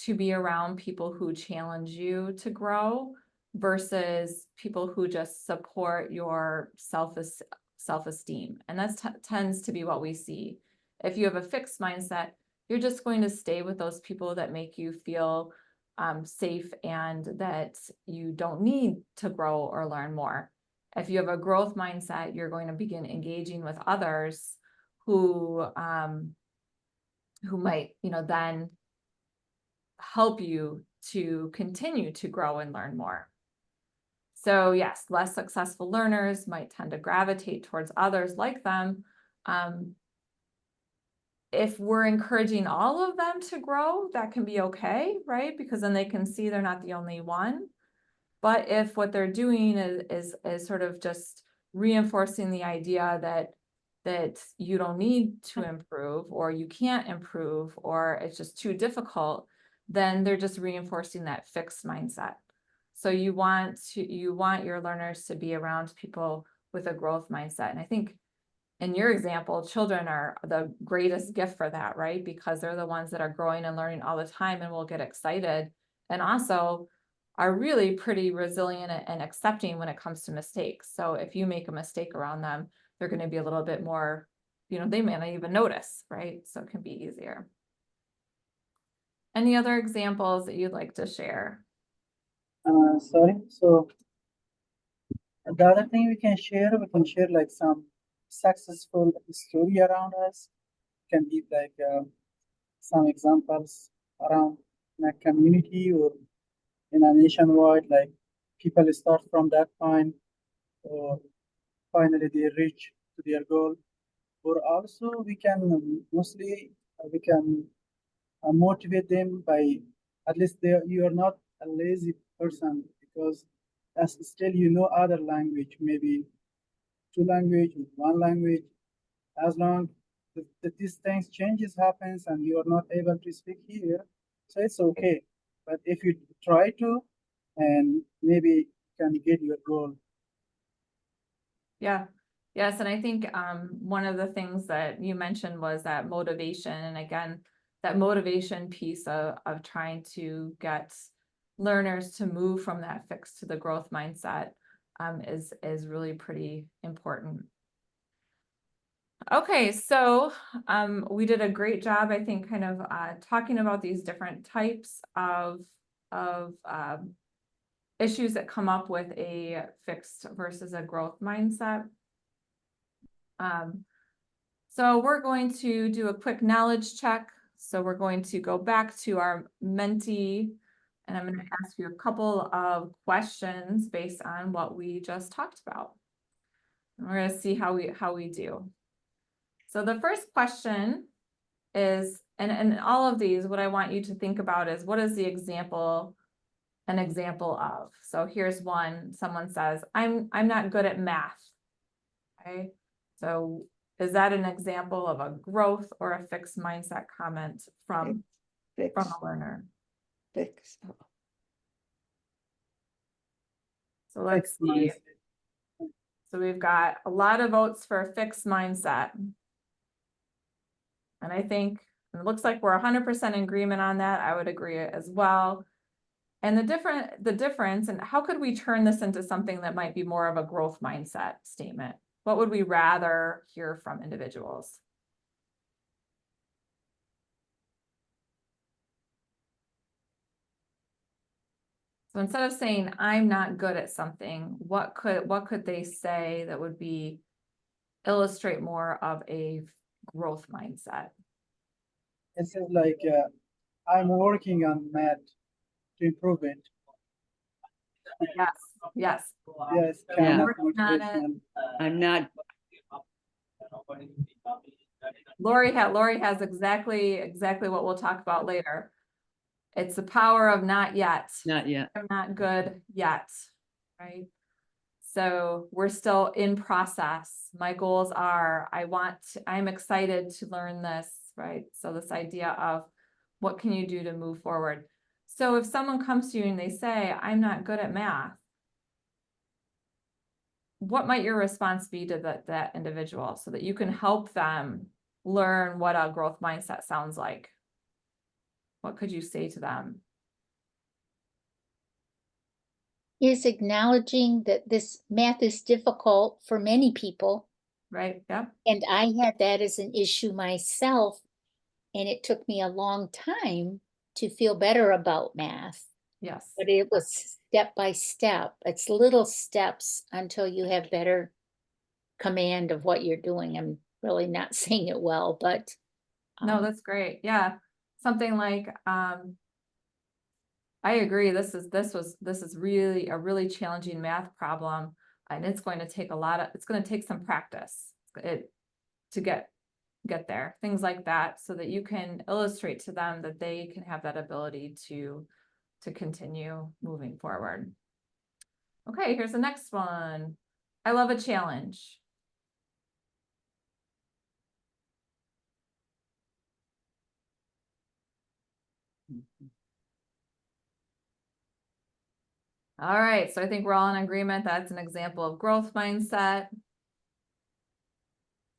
S2: to be around people who challenge you to grow versus people who just support your self-esteem. And that tends to be what we see. If you have a fixed mindset, you're just going to stay with those people that make you feel safe and that you don't need to grow or learn more. If you have a growth mindset, you're going to begin engaging with others who might, then help you to continue to grow and learn more. So yes, less successful learners might tend to gravitate towards others like them. If we're encouraging all of them to grow, that can be okay, right? Because then they can see they're not the only one. But if what they're doing is sort of just reinforcing the idea that you don't need to improve, or you can't improve, or it's just too difficult, then they're just reinforcing that fixed mindset. So you want your learners to be around people with a growth mindset. And I think in your example, children are the greatest gift for that, right? Because they're the ones that are growing and learning all the time and will get excited, and also are really pretty resilient and accepting when it comes to mistakes. So if you make a mistake around them, they're going to be a little bit more, they may not even notice, right? So it can be easier. Any other examples that you'd like to share?
S9: Sorry. So the other thing we can share like some successful story around us. Can be like some examples around in a community or in a nationwide, like people start from that point or finally they reach to their goal. Or also we can mostly we can motivate them by at least you are not a lazy person, because as still other language, maybe 2 language, 1 language, as long that these things changes happens and you are not able to speak here, so it's okay. But if you try to, and maybe you can get your goal.
S2: Yeah. Yes. And I think one of the things that you mentioned was that motivation. And again, that motivation piece of trying to get learners to move from that fixed to the growth mindset is really pretty important. Okay, so we did a great job, I think, kind of talking about these different types of issues that come up with a fixed versus a growth mindset. So we're going to do a quick knowledge check. So we're going to go back to our Menti, and I'm going to ask you a couple of questions based on what we just talked about. And we're going to see how we do. So the first question is, and all of these, what I want you to think about is, what is the example, an example of? So here's one, someone says, I'm not good at math. Okay, so is that an example of a growth or a fixed mindset comment from a learner?
S6: Fixed.
S2: So let's see. So we've got a lot of votes for a fixed mindset. And I think it looks like we're 100% in agreement on that. I would agree as well. And the difference, and how could we turn this into something that might be more of a growth mindset statement? What would we rather hear from individuals? So instead of saying, I'm not good at something, what could they say that would illustrate more of a growth mindset?
S9: It says like, I'm working on math to improve it.
S2: Yes, Yes.
S9: Yes, kind of
S2: Working on it.
S9: motivational.
S10: I'm not,
S2: Lori has exactly what we'll talk about later. It's the power of not yet.
S10: not yet.
S2: I'm not good yet, right? So we're still in process. My goals are, I'm excited to learn this, right? So this idea of what can you do to move forward? So if someone comes to you and they say, I'm not good at math, what might your response be to that individual so that you can help them learn what a growth mindset sounds like? What could you say to them?
S8: Is acknowledging that this math is difficult for many people.
S2: Right? Yep.
S8: And I had that as an issue myself. And it took me a long time to feel better about math.
S2: Yes.
S8: But it was step by step. It's little steps until you have better command of what you're doing. I'm really not saying it well, but.
S2: No, that's great. Yeah. Something like, I agree. This is really a really challenging math problem, and it's going to take it's going to take some practice to get there, things like that, so that you can illustrate to them that they can have that ability to continue moving forward. Okay, here's the next one. I love a challenge. All right, so I think we're all in agreement. That's an example of growth mindset.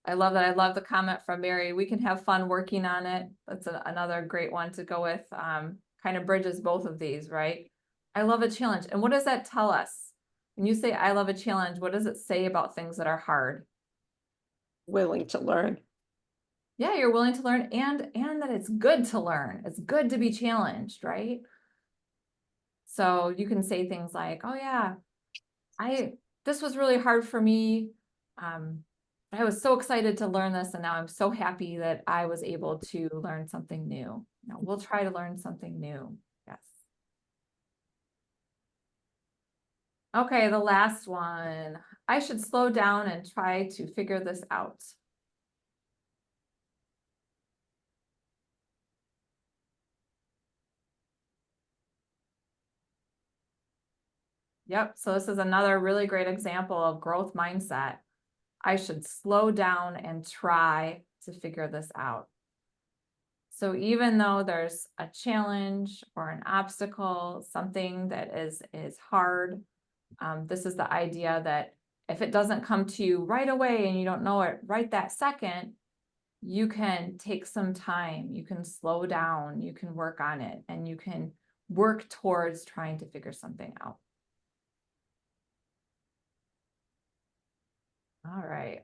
S2: I love that. I love the comment from Mary. We can have fun working on it. That's another great one to go with. Kind of bridges both of these, right? I love a challenge. And what does that tell us? When you say I love a challenge, what does it say about things that are hard?
S6: Willing to learn.
S2: Yeah, you're willing to learn, and that it's good to learn. It's good to be challenged, right? So you can say things like, oh yeah, this was really hard for me. I was so excited to learn this, and now I'm so happy that I was able to learn something new. Now we'll try to learn something new. Yes. Okay, the last one. I should slow down and try to figure this out. Yep, so this is another really great example of growth mindset. I should slow down and try to figure this out. So even though there's a challenge or an obstacle, something that is hard, this is the idea that if it doesn't come to you right away and you don't know it right that second, you can take some time, you can slow down, you can work on it, and you can work towards trying to figure something out. All right.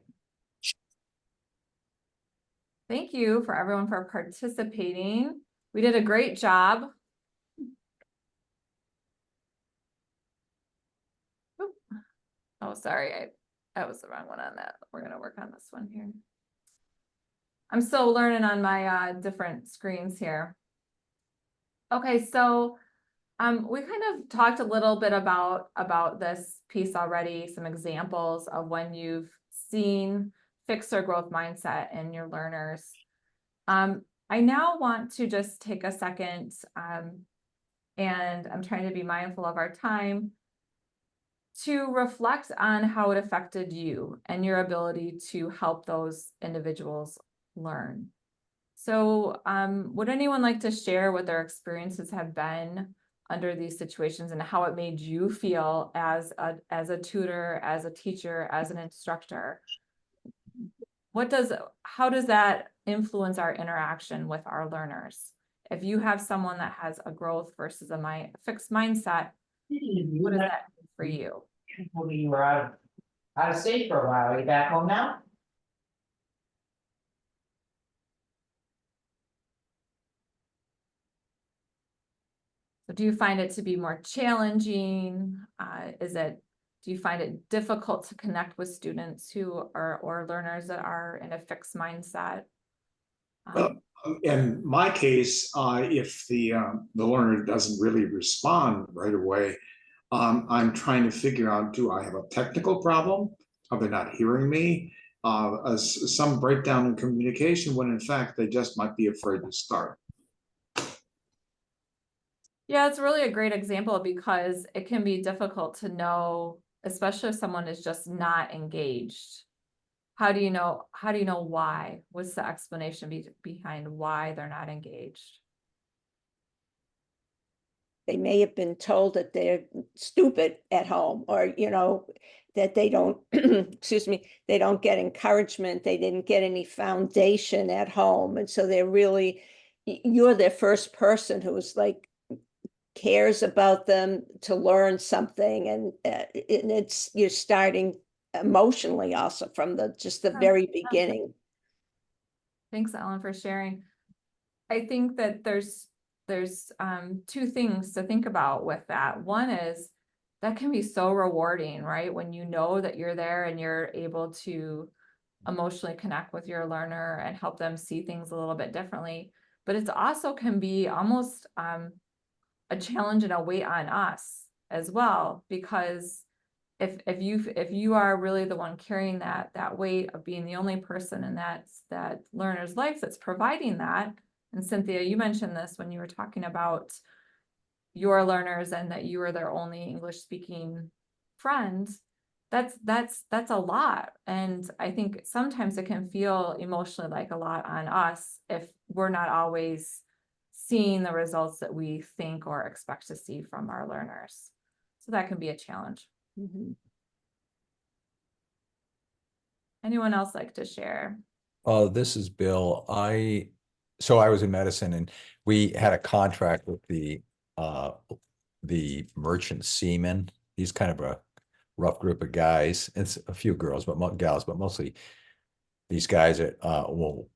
S2: Thank you for everyone for participating. We did a great job. Oop. Oh, sorry, that was the wrong one on that. We're gonna work on this one here. I'm still learning on my different screens here. Okay, so we kind of talked a little bit about this piece already, some examples of when you've seen fixed or growth mindset in your learners. I now want to just take a second, and I'm trying to be mindful of our time, to reflect on how it affected you and your ability to help those individuals learn. So would anyone like to share what their experiences have been under these situations and how it made you feel as a tutor, as a teacher, as an instructor? How does that influence our interaction with our learners? If you have someone that has a growth versus a fixed mindset, what does that mean for you?
S3: You were out of state for a while. Are you back home now?
S2: So do you find it to be more challenging? Do you find it difficult to connect with students or learners that are in a fixed mindset?
S4: In my case, if the learner doesn't really respond right away, I'm trying to figure out, do I have a technical problem? Are they not hearing me? Some breakdown in communication when in fact they just might be afraid to start.
S2: Yeah, it's really a great example because it can be difficult to know, especially if someone is just not engaged. How do you know why? What's the explanation behind why they're not engaged?
S6: They may have been told that they're stupid at home, or, that they don't, excuse me, they don't get encouragement. They didn't get any foundation at home. And so they're really, you're their first person who's like, cares about them to learn something. And you're starting emotionally also from just the very beginning.
S2: Thanks, Ellen, for sharing. I think that there's two things to think about with that. One is that can be so rewarding, right? When you know that you're there and you're able to emotionally connect with your learner and help them see things a little bit differently. But it also can be almost a challenge and a weight on us as well, because if you are really the one carrying that weight of being the only person in that learner's life that's providing that. And Cynthia, you mentioned this when you were talking about your learners and that you were their only English speaking friend. That's a lot. And I think sometimes it can feel emotionally like a lot on us if we're not always seeing the results that we think or expect to see from our learners. So that can be a challenge.
S6: Mhm.
S2: Anyone else like to share?
S7: This is Bill. So I was in medicine, and we had a contract with the merchant seaman. He's kind of a rough group of guys. It's a few girls, but gals, but mostly these guys that, well,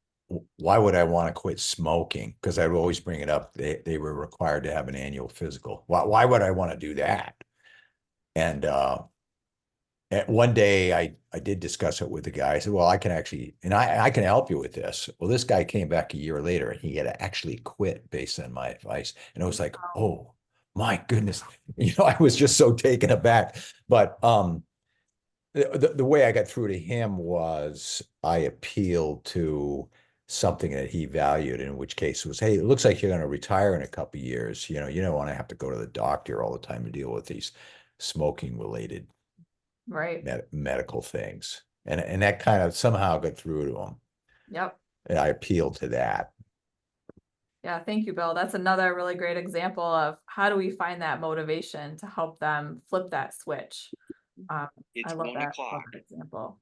S7: why would I want to quit smoking? Because I'd always bring it up. They were required to have an annual physical. Why would I want to do that? And one day I did discuss it with the guy. I said, well, I can actually, and I can help you with this. Well, this guy came back a year later and he had actually quit based on my advice. And I was like, oh my goodness. I was just so taken aback. But the way I got through to him was I appealed to something that he valued, in which case was, hey, it looks like you're going to retire in a couple of years. You don't want to have to go to the doctor all the time to deal with these smoking related
S2: Right.
S7: medical things. And that kind of somehow got through to him.
S2: Yep.
S7: And I appealed to that.
S2: Yeah, thank you, Bill. That's another really great example of how do we find that motivation to help them flip that switch. I love that example.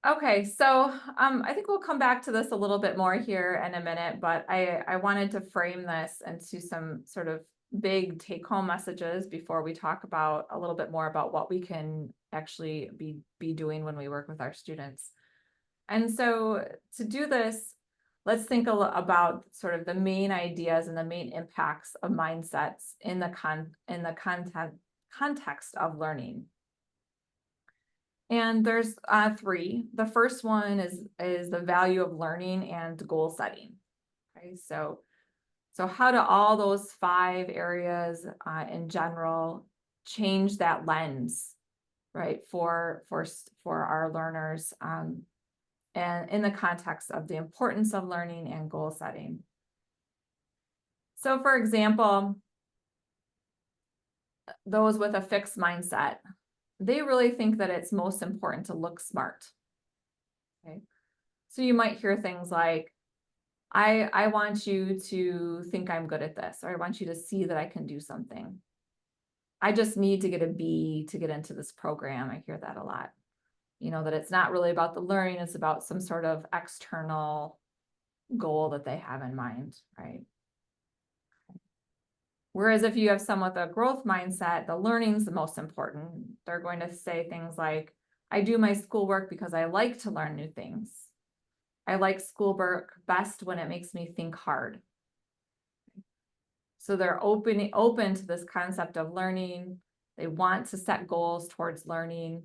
S2: Okay, so I think we'll come back to this a little bit more here in a minute, but I wanted to frame this into some sort of big take-home messages before we talk about a little bit more about what we can actually be doing when we work with our students. And so to do this, let's think about sort of the main ideas and the main impacts of mindsets in the context of learning. And there's three. The first one is the value of learning and goal setting. Okay, so how do all those 5 areas in general change that lens, right, for our learners, and in the context of the importance of learning and goal setting. So for example, those with a fixed mindset, they really think that it's most important to look smart. Okay, so you might hear things like, I want you to think I'm good at this, or I want you to see that I can do something. I just need to get a B to get into this program. I hear that a lot. That it's not really about the learning, it's about some sort of external goal that they have in mind, right? Whereas if you have someone with a growth mindset, the learning's the most important. They're going to say things like, I do my schoolwork because I like to learn new things. I like schoolwork best when it makes me think hard. So they're open to this concept of learning. They want to set goals towards learning,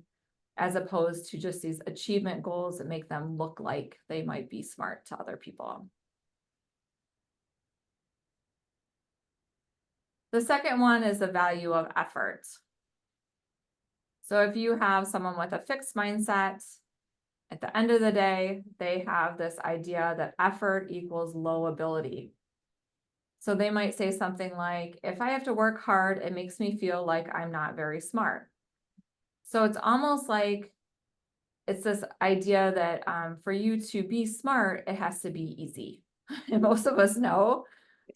S2: as opposed to just these achievement goals that make them look like they might be smart to other people. The second one is the value of effort. So if you have someone with a fixed mindset, at the end of the day, they have this idea that effort equals low ability. So they might say something like, if I have to work hard, it makes me feel like I'm not very smart. So it's almost like it's this idea that for you to be smart, it has to be easy. And most of us know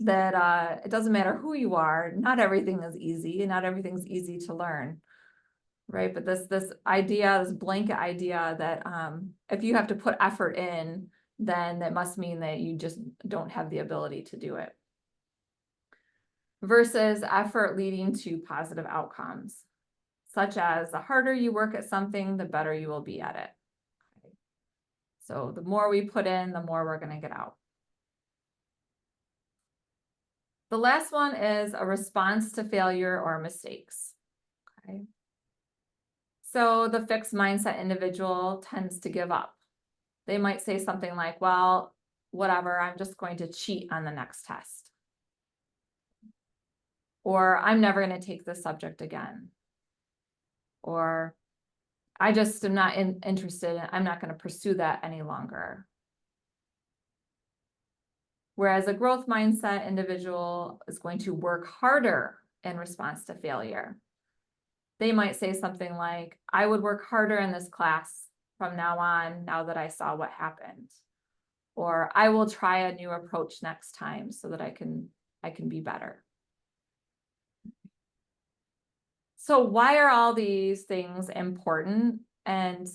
S2: that it doesn't matter who you are, not everything is easy, and not everything's easy to learn. Right, but this idea, this blanket idea that if you have to put effort in, then that must mean that you just don't have the ability to do it. Versus effort leading to positive outcomes, such as the harder you work at something, the better you will be at it. Okay. So the more we put in, the more we're going to get out. The last one is a response to failure or mistakes. Okay. So the fixed mindset individual tends to give up. They might say something like, well, whatever, I'm just going to cheat on the next test. Or I'm never going to take this subject again. Or I just am not interested, I'm not going to pursue that any longer. Whereas a growth mindset individual is going to work harder in response to failure. They might say something like, I would work harder in this class from now on, now that I saw what happened. Or I will try a new approach next time so that I can be better. So why are all these things important? And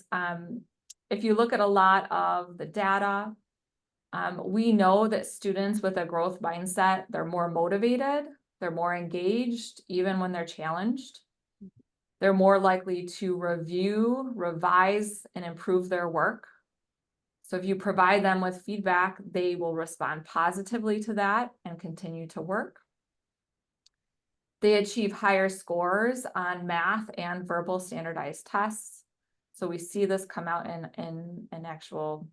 S2: if you look at a lot of the data, we know that students with a growth mindset, they're more motivated, they're more engaged, even when they're challenged. They're more likely to review, revise, and improve their work. So if you provide them with feedback, they will respond positively to that and continue to work. They achieve higher scores on math and verbal standardized tests. So we see this come out in actual,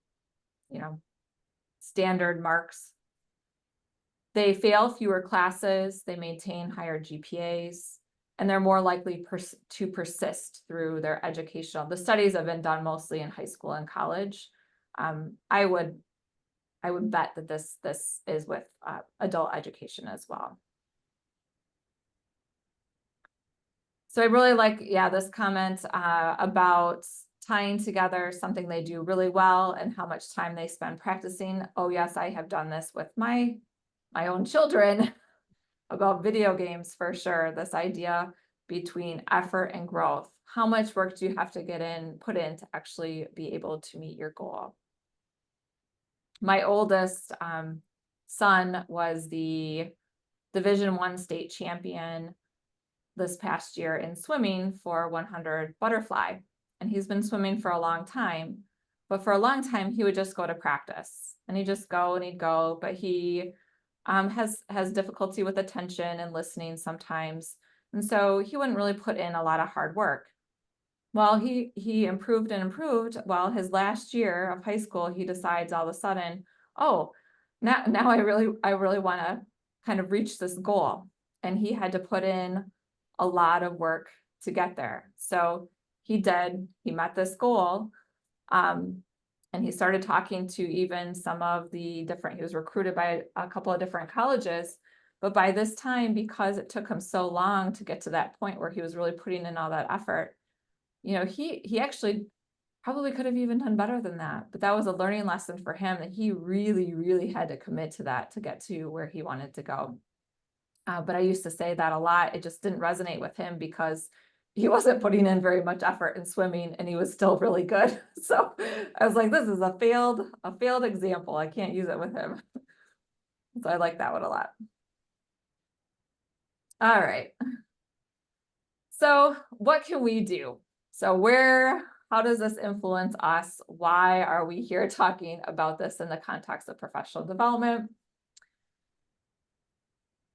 S2: standard marks. They fail fewer classes, they maintain higher GPAs, and they're more likely to persist through their educational. The studies have been done mostly in high school and college. I would bet that this is with adult education as well. So I really like, this comment about tying together something they do really well and how much time they spend practicing. Oh yes, I have done this with my own children about video games for sure. This idea between effort and growth. How much work do you have to put in to actually be able to meet your goal? My oldest son was the Division I state champion this past year in swimming for 100 butterfly. And he's been swimming for a long time, but for a long time, he would just go to practice and he'd just go and he'd go, but he has difficulty with attention and listening sometimes. And so he wouldn't really put in a lot of hard work. Well, he improved and improved. Well, his last year of high school, he decides all of a sudden, oh, now I really want to kind of reach this goal. And he had to put in a lot of work to get there. So he met this goal. And he started talking to even some of the he was recruited by a couple of different colleges. But by this time, because it took him so long to get to that point where he was really putting in all that effort, he actually probably could have even done better than that. But that was a learning lesson for him that he really, really had to commit to that to get to where he wanted to go. But I used to say that a lot. It just didn't resonate with him because he wasn't putting in very much effort in swimming and he was still really good. So I was like, this is a failed example. I can't use it with him. So I like that one a lot. All right. So what can we do? So how does this influence us? Why are we here talking about this in the context of professional development?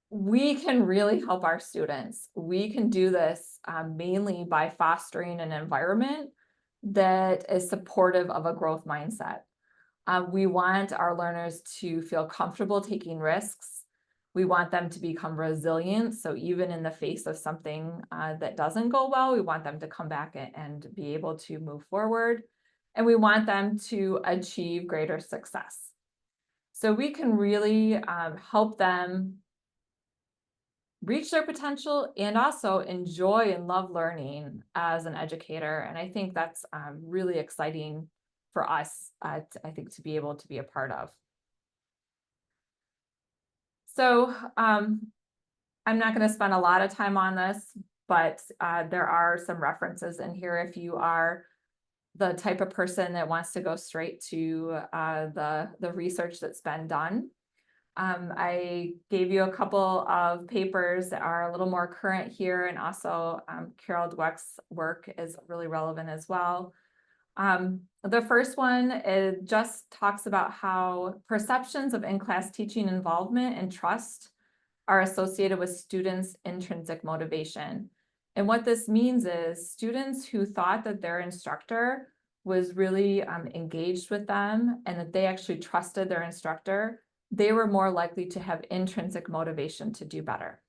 S2: We can really help our students. We can do this mainly by fostering an environment that is supportive of a growth mindset. We want our learners to feel comfortable taking risks. We want them to become resilient. So even in the face of something that doesn't go well, we want them to come back and be able to move forward. And we want them to achieve greater success. So we can really help them reach their potential and also enjoy and love learning as an educator. And I think that's really exciting for us, I think, to be able to be a part of. So I'm not going to spend a lot of time on this, but there are some references in here if you are the type of person that wants to go straight to the research that's been done. I gave you a couple of papers that are a little more current here, and also Carol Dweck's work is really relevant as well. The first one just talks about how perceptions of in-class teaching involvement and trust are associated with students' intrinsic motivation. And what this means is students who thought that their instructor was really engaged with them and that they actually trusted their instructor, they were more likely to have intrinsic motivation to do better.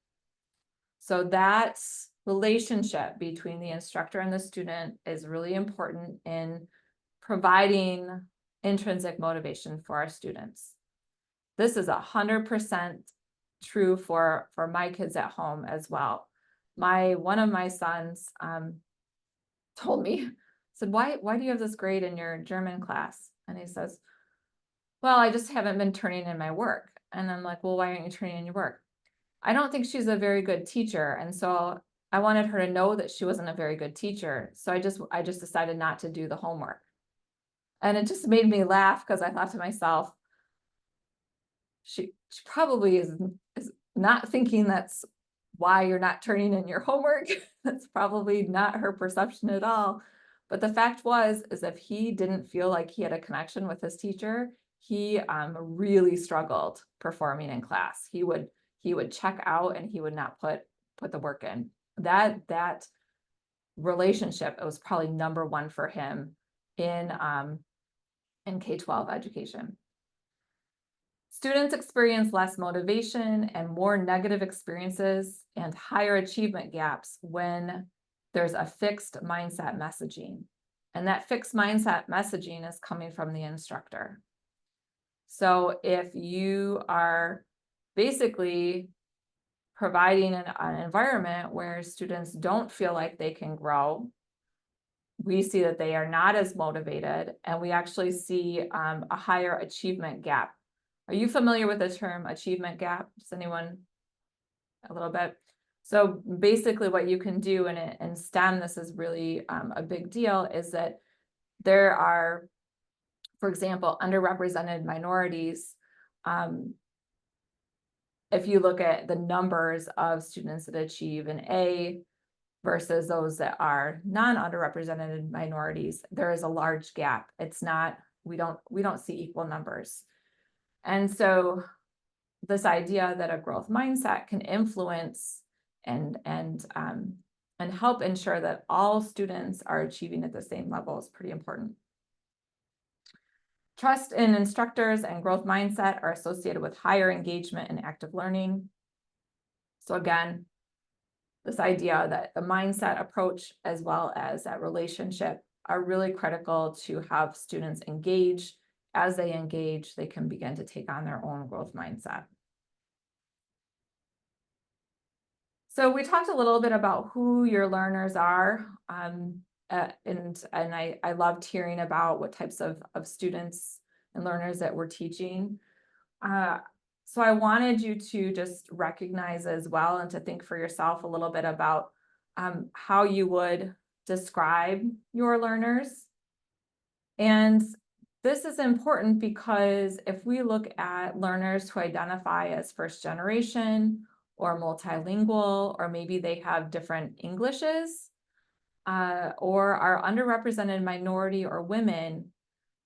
S2: So that relationship between the instructor and the student is really important in providing intrinsic motivation for our students. This is 100% true for my kids at home as well. One of my sons told me, said, why do you have this grade in your German class? And he says, well, I just haven't been turning in my work. And I'm like, well, why aren't you turning in your work? I don't think she's a very good teacher. And so I wanted her to know that she wasn't a very good teacher. So I just decided not to do the homework. And it just made me laugh because I thought to myself, she probably is not thinking that's why you're not turning in your homework. That's probably not her perception at all. But the fact is if he didn't feel like he had a connection with his teacher, he really struggled performing in class. He would check out and he would not put the work in. That relationship, it was probably number one for him in K-12 education. Students experience less motivation and more negative experiences and higher achievement gaps when there's a fixed mindset messaging. And that fixed mindset messaging is coming from the instructor. So if you are basically providing an environment where students don't feel like they can grow, we see that they are not as motivated, and we actually see a higher achievement gap. Are you familiar with the term achievement gap? Does anyone? A little bit. So basically what you can do in STEM, this is really a big deal, is that there are, for example, underrepresented minorities. If you look at the numbers of students that achieve an A versus those that are non-underrepresented minorities, there is a large gap. It's not, we don't see equal numbers. And so this idea that a growth mindset can influence and help ensure that all students are achieving at the same level is pretty important. Trust in instructors and growth mindset are associated with higher engagement and active learning. So again, this idea that the mindset approach as well as that relationship are really critical to have students engage. As they engage, they can begin to take on their own growth mindset. So we talked a little bit about who your learners are, and I loved hearing about what types of students and learners that we're teaching. So I wanted you to just recognize as well and to think for yourself a little bit about how you would describe your learners. And this is important because if we look at learners who identify as first generation or multilingual, or maybe they have different Englishes, or are underrepresented minority or women,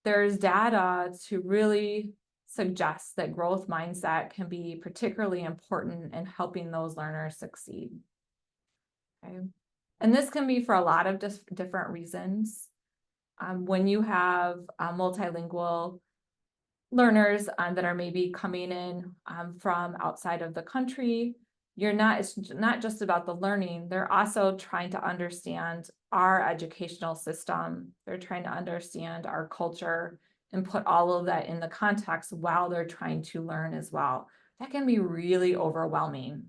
S2: there's data to really suggest that growth mindset can be particularly important in helping those learners succeed. Okay. And this can be for a lot of different reasons. When you have a multilingual learners that are maybe coming in from outside of the country. It's not just about the learning, they're also trying to understand our educational system. They're trying to understand our culture and put all of that in the context while they're trying to learn as well. That can be really overwhelming.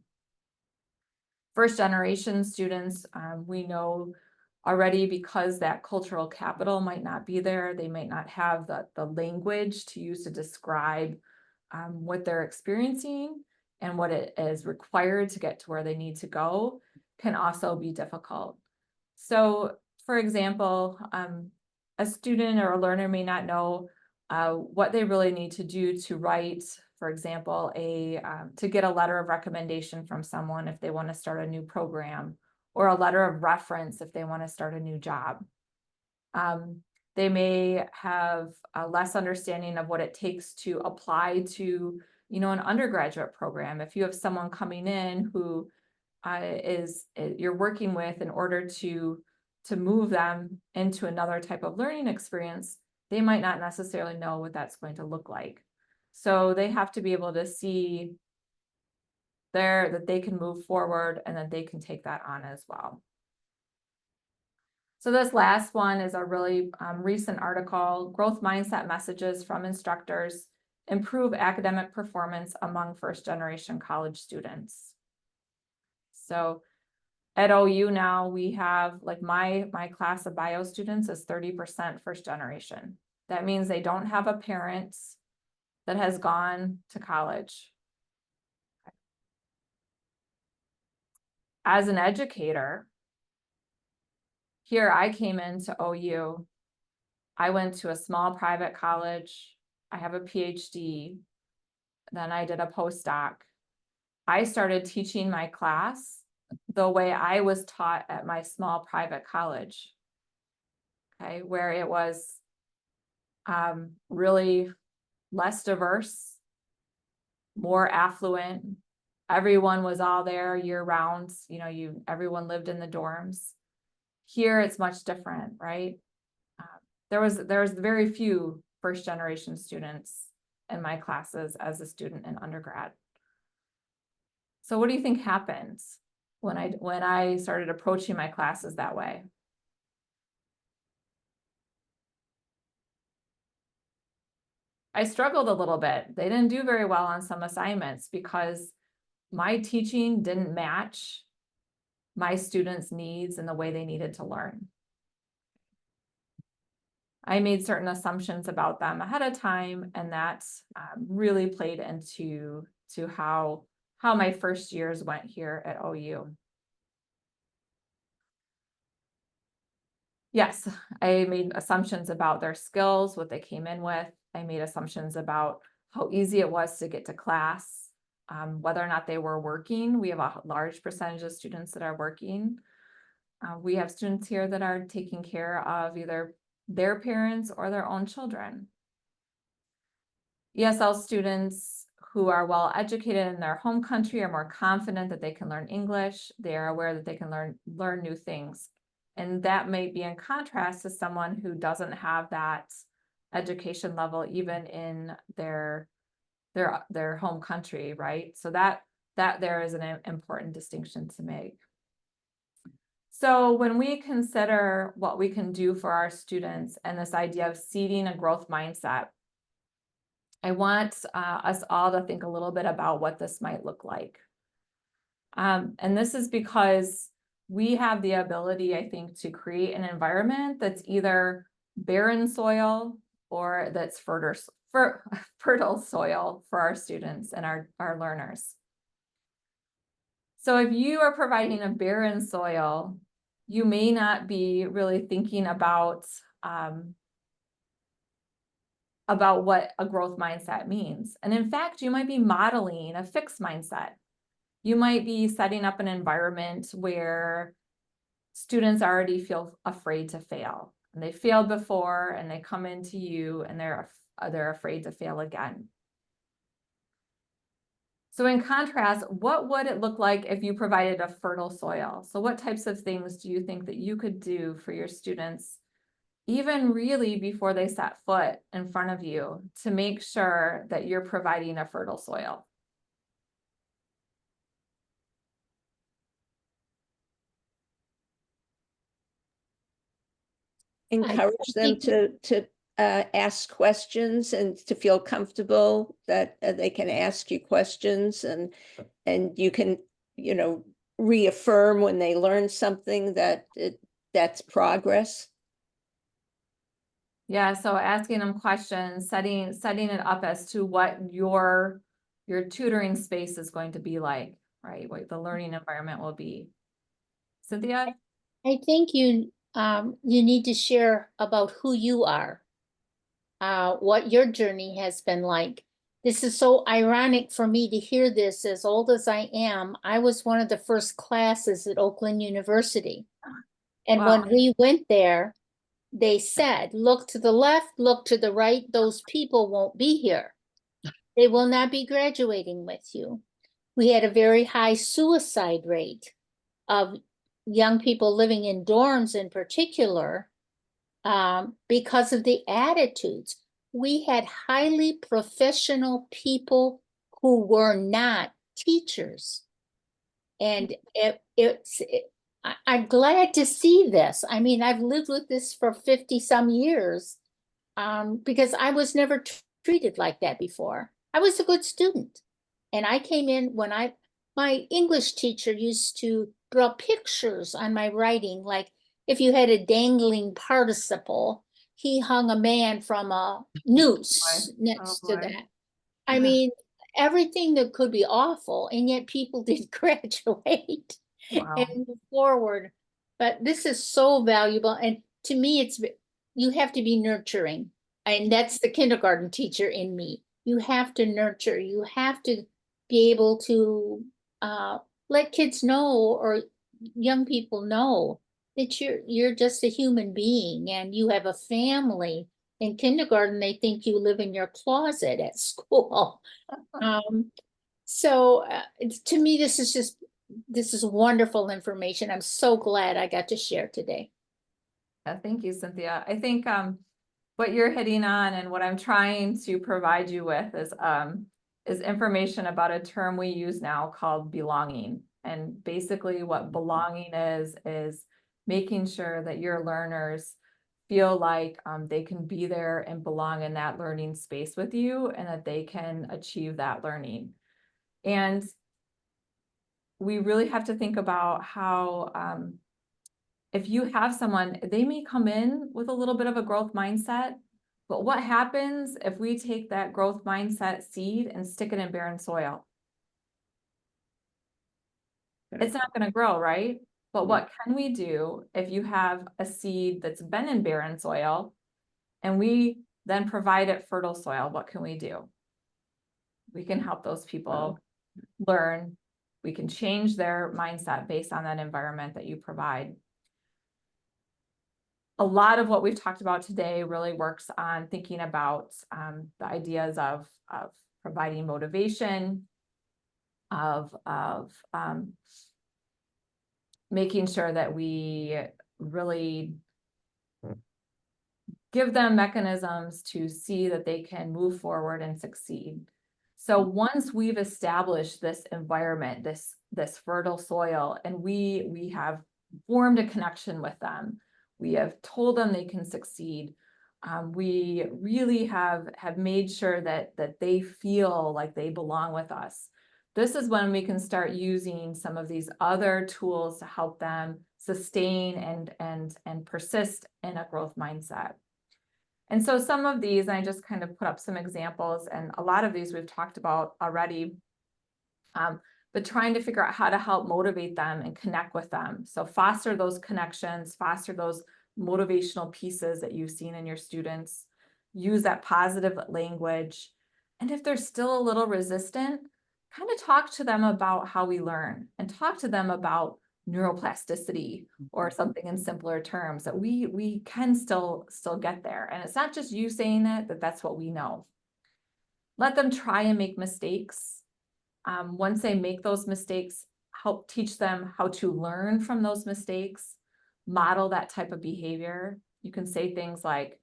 S2: First generation students, we know already, because that cultural capital might not be there, they might not have the language to use to describe what they're experiencing and what it is required to get to where they need to go, can also be difficult. So, for example, a student or a learner may not know what they really need to do to write, for example, to get a letter of recommendation from someone if they want to start a new program, or a letter of reference if they want to start a new job. They may have a less understanding of what it takes to apply to, an undergraduate program. If you have someone coming in who you're working with in order to move them into another type of learning experience, they might not necessarily know what that's going to look like. So they have to be able to see that they can move forward and that they can take that on as well. So this last one is a really recent article, Growth Mindset Messages from Instructors Improve Academic Performance Among First Generation College Students. So at OU now, we have, like, my class of bio students is 30% first generation. That means they don't have a parent that has gone to college. As an educator, here I came into OU. I went to a small private college. I have a PhD. Then I did a postdoc. I started teaching my class the way I was taught at my small private college. Okay, where it was really less diverse, more affluent. Everyone was all there year round. Everyone lived in the dorms. Here it's much different, right? There was very few first generation students in my classes as a student in undergrad. So what do you think happened when I started approaching my classes that way? I struggled a little bit. They didn't do very well on some assignments because my teaching didn't match my students' needs and the way they needed to learn. I made certain assumptions about them ahead of time, and that really played into how my first years went here at OU. Yes, I made assumptions about their skills, what they came in with. I made assumptions about how easy it was to get to class, whether or not they were working. We have a large percentage of students that are working. We have students here that are taking care of either their parents or their own children. ESL students who are well educated in their home country are more confident that they can learn English. They are aware that they can learn new things. And that may be in contrast to someone who doesn't have that education level even in their home country, right? So that there is an important distinction to make. So when we consider what we can do for our students and this idea of seeding a growth mindset, I want us all to think a little bit about what this might look like. And this is because we have the ability, I think, to create an environment that's either barren soil or that's fertile soil for our students and our learners. So if you are providing a barren soil, you may not be really thinking about what a growth mindset means. And in fact, you might be modeling a fixed mindset. You might be setting up an environment where students already feel afraid to fail. And they failed before and they come into you and they're afraid to fail again. So in contrast, what would it look like if you provided a fertile soil? So what types of things do you think that you could do for your students even really before they set foot in front of you, to make sure that you're providing a fertile soil.
S6: Encourage them
S8: think-
S6: to ask questions and to feel comfortable that they can ask you questions, and you can, you know, reaffirm when they learn something that that's progress.
S2: Yeah, so asking them questions, setting it up as to what your tutoring space is going to be like, right? What the learning environment will be. Cynthia?
S8: I think you need to share about who you are, what your journey has been like. This is so ironic for me to hear this. As old as I am, I was one of the first classes at Oakland University. And
S2: Wow.
S8: when we went there, they said, look to the left, look to the right, those people won't be here. They will not be graduating with you. We had a very high suicide rate of young people living in dorms in particular, because of the attitudes. We had highly professional people who were not teachers. And I'm glad to see this. I mean, I've lived with this for 50 some years, because I was never treated like that before. I was a good student. And I came in when my English teacher used to draw pictures on my writing, like if you had a dangling participle, he hung a man from a noose next to that. I mean, everything that could be awful, and yet people did graduate and move forward. But this is so valuable. And to me, you have to be nurturing. And that's the kindergarten teacher in me. You have to nurture. You have to be able to let kids know, or young people know, that you're just a human being and you have a family. In kindergarten, they think you live in your closet at school. So to me, this is wonderful information. I'm so glad I got to share today.
S2: Yeah, thank you, Cynthia. I think what you're hitting on and what I'm trying to provide you with is information about a term we use now called belonging. And basically what belonging is making sure that your learners feel like they can be there and belong in that learning space with you, and that they can achieve that learning. And we really have to think about how if you have someone, they may come in with a little bit of a growth mindset, but what happens if we take that growth mindset seed and stick it in barren soil? It's not going to grow, right? But what can we do if you have a seed that's been in barren soil and we then provide it fertile soil? What can we do? We can help those people learn. We can change their mindset based on that environment that you provide. A lot of what we've talked about today really works on thinking about the ideas of providing motivation, of making sure that we really give them mechanisms to see that they can move forward and succeed. So once we've established this environment, this fertile soil, and we have formed a connection with them, we have told them they can succeed, we really have made sure that they feel like they belong with us. This is when we can start using some of these other tools to help them sustain and persist in a growth mindset. And so some of these, I just kind of put up some examples, and a lot of these we've talked about already, but trying to figure out how to help motivate them and connect with them. So foster those connections, foster those motivational pieces that you've seen in your students, use that positive language. And if they're still a little resistant, kind of talk to them about how we learn, and talk to them about neuroplasticity, or something in simpler terms, that we can still get there. And it's not just you saying that's what we know. Let them try and make mistakes. Once they make those mistakes, help teach them how to learn from those mistakes, model that type of behavior. You can say things like,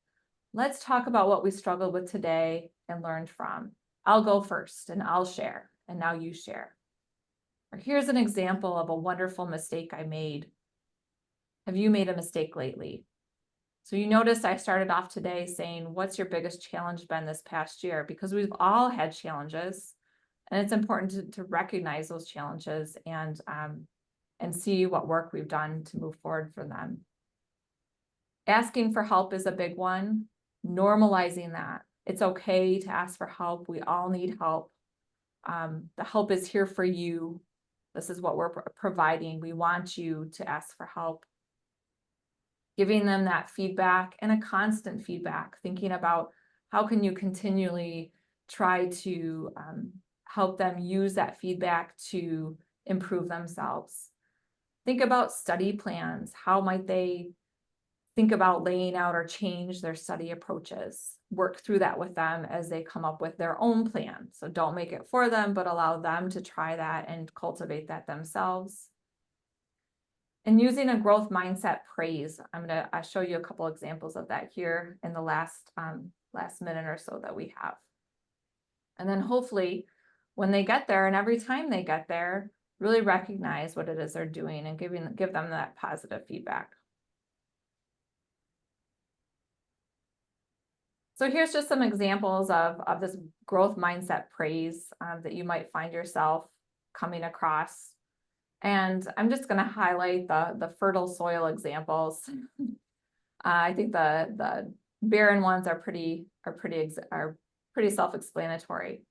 S2: let's talk about what we struggled with today and learned from. I'll go first and I'll share, and now you share. Or here's an example of a wonderful mistake I made. Have you made a mistake lately? So you notice I started off today saying, what's your biggest challenge been this past year? Because we've all had challenges, and it's important to recognize those challenges and see what work we've done to move forward for them. Asking for help is a big one. Normalizing that. It's okay to ask for help. We all need help. The help is here for you. This is what we're providing. We want you to ask for help. Giving them that feedback and a constant feedback, thinking about how can you continually try to help them use that feedback to improve themselves. Think about study plans. How might they think about laying out or change their study approaches? Work through that with them as they come up with their own plan. So don't make it for them, but allow them to try that and cultivate that themselves. And using a growth mindset praise. I'll show you a couple examples of that here in the last minute or so that we have. And then hopefully when they get there and every time they get there, really recognize what it is they're doing and give them that positive feedback. So here's just some examples of this growth mindset praise that you might find yourself coming across. And I'm just going to highlight the fertile soil examples. I think the barren ones are pretty self-explanatory.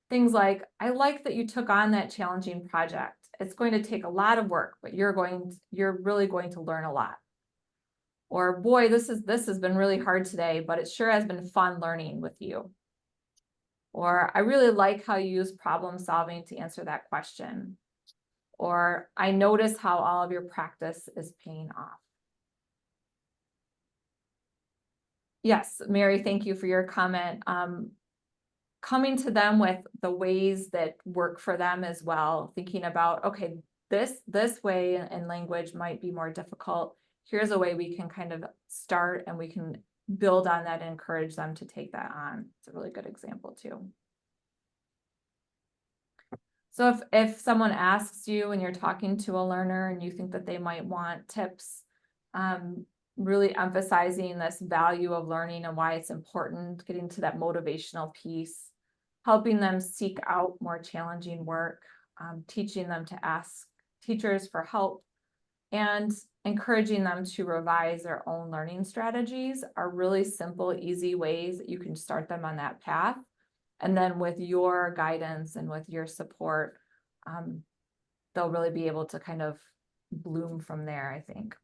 S2: Things like, I like that you took on that challenging project. It's going to take a lot of work, but you're really going to learn a lot. Or, boy, this has been really hard today, but it sure has been fun learning with you. Or, I really like how you use problem solving to answer that question. Or, I notice how all of your practice is paying off. Yes, Mary, thank you for your comment. Coming to them with the ways that work for them as well, thinking about, okay, this way in language might be more difficult. Here's a way we can kind of start and we can build on that and encourage them to take that on. It's a really good example too. So if someone asks you and you're talking to a learner and you think that they might want tips, really emphasizing this value of learning and why it's important, getting to that motivational piece, helping them seek out more challenging work, teaching them to ask teachers for help, and encouraging them to revise their own learning strategies are really simple, easy ways that you can start them on that path. And then with your guidance and with your support, they'll really be able to kind of bloom from there, I think.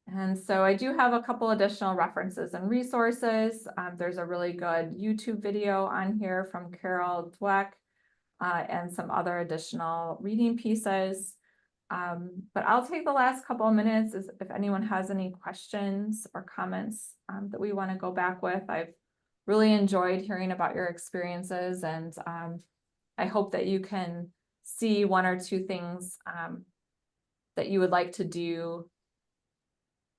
S2: And so I do have a couple additional references and resources. There's a really good YouTube video on here from Carol Dweck and some other additional reading pieces. But I'll take the last couple of minutes if anyone has any questions or comments that we want to go back with. I've really enjoyed hearing about your experiences, and I hope that you can see one or two things that you would like to do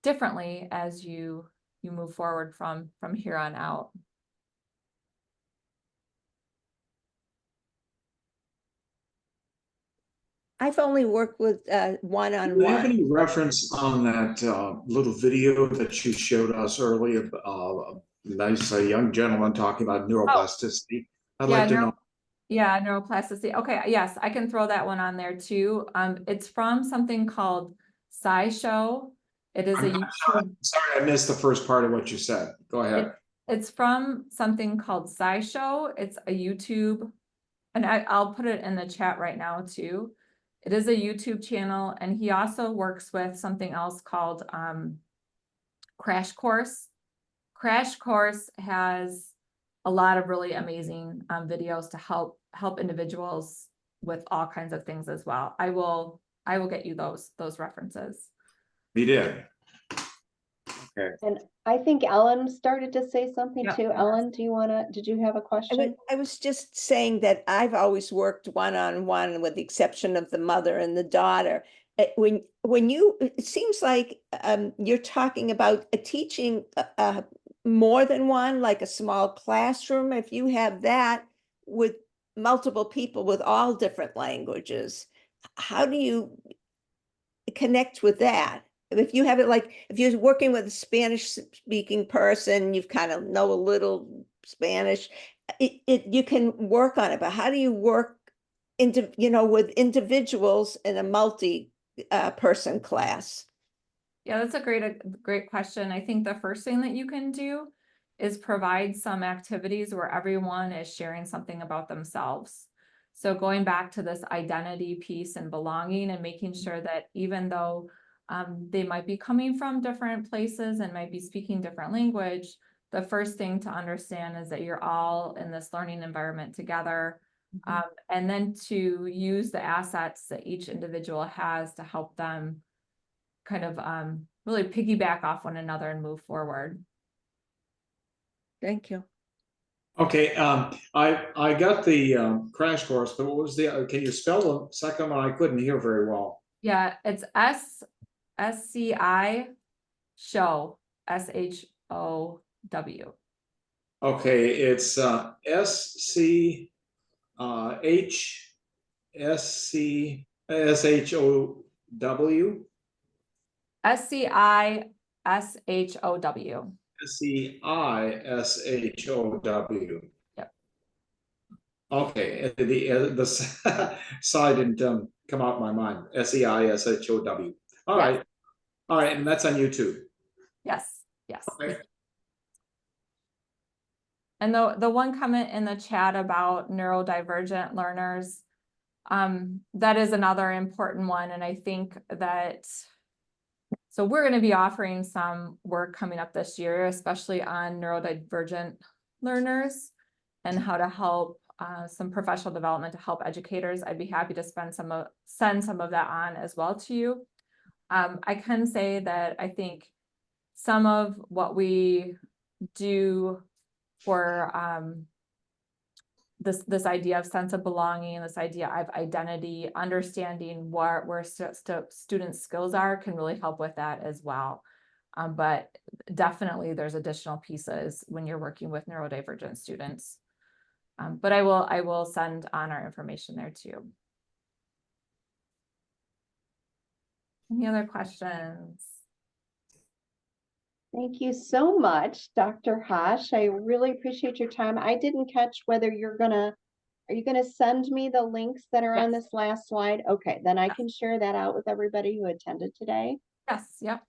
S2: differently as you move forward from here on out.
S6: I've only worked with
S4: Do you have
S6: one-on-one.
S4: any reference on that little video that you showed us earlier? A nice young gentleman talking about neuroplasticity. I'd like to know.
S2: Yeah, neuroplasticity. Okay, yes, I can throw that one on there too. It's from something called SciShow. It is a YouTube.
S4: Sorry, I missed the first part of what you said. Go ahead.
S2: It's from something called SciShow. It's a YouTube, and I'll put it in the chat right now too. It is a YouTube channel, and he also works with something else called Crash Course. Crash Course has a lot of really amazing videos to help individuals with all kinds of things as well. I will get you those references.
S4: He did. Okay.
S1: And I think Ellen started to say something
S2: Yeah.
S1: too. Ellen, did you have a question?
S6: I was just saying that I've always worked one-on-one with the exception of the mother and the daughter. when you, it seems like you're talking about teaching more than one, like a small classroom. If you have that with multiple people with all different languages, how do you connect with that? If you have it like, if you're working with a Spanish speaking person, you've kind of know a little Spanish, you can work on it, but how do you work into, with individuals in a multi person class?
S2: Yeah, that's a great question. I think the first thing that you can do is provide some activities where everyone is sharing something about themselves. So going back to this identity piece and belonging and making sure that even though they might be coming from different places and might be speaking different language, the first thing to understand is that you're all in this learning environment together. And then to use the assets that each individual has to help them kind of really piggyback off one another and move forward.
S6: Thank you.
S4: Okay, I got the crash course, but what was can you spell the second one? I couldn't hear very well.
S2: Yeah, it's SCI show, SHOW.
S4: Okay, it's SCHOW.
S2: SCISHOW.
S4: SCISHOW.
S2: Yep.
S4: Okay, the side didn't come out of my mind. SEISHOW. All
S2: Yes.
S4: right, and that's on YouTube.
S2: Yes, yes.
S4: Okay.
S2: And the one comment in the chat about neurodivergent learners, that is another important one. And I think that, so we're going to be offering some work coming up this year, especially on neurodivergent learners and how to help some professional development to help educators. I'd be happy to send some of that on as well to you. I can say that I think some of what we do for this idea of sense of belonging, this idea of identity, understanding where students' skills are can really help with that as well. But definitely there's additional pieces when you're working with neurodivergent students. But I will send on our information there too. Any other questions?
S1: Thank you so much, Dr. Hosch. I really appreciate your time. I didn't catch whether are you gonna send me the links that are on
S2: Yes.
S1: this last slide? Okay, then I can share that out with everybody who attended today.
S2: Yes, yep.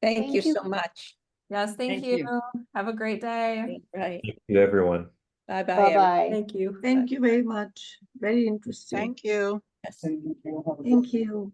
S6: Thank you so much.
S2: Yes, thank you. Have a great day.
S6: Right.
S10: Thank you, everyone.
S6: Bye-bye.
S1: Bye-bye.
S2: Thank you.
S11: Thank you very much. Very interesting.
S9: Thank you.
S6: Yes.
S9: Thank you.
S11: Thank you.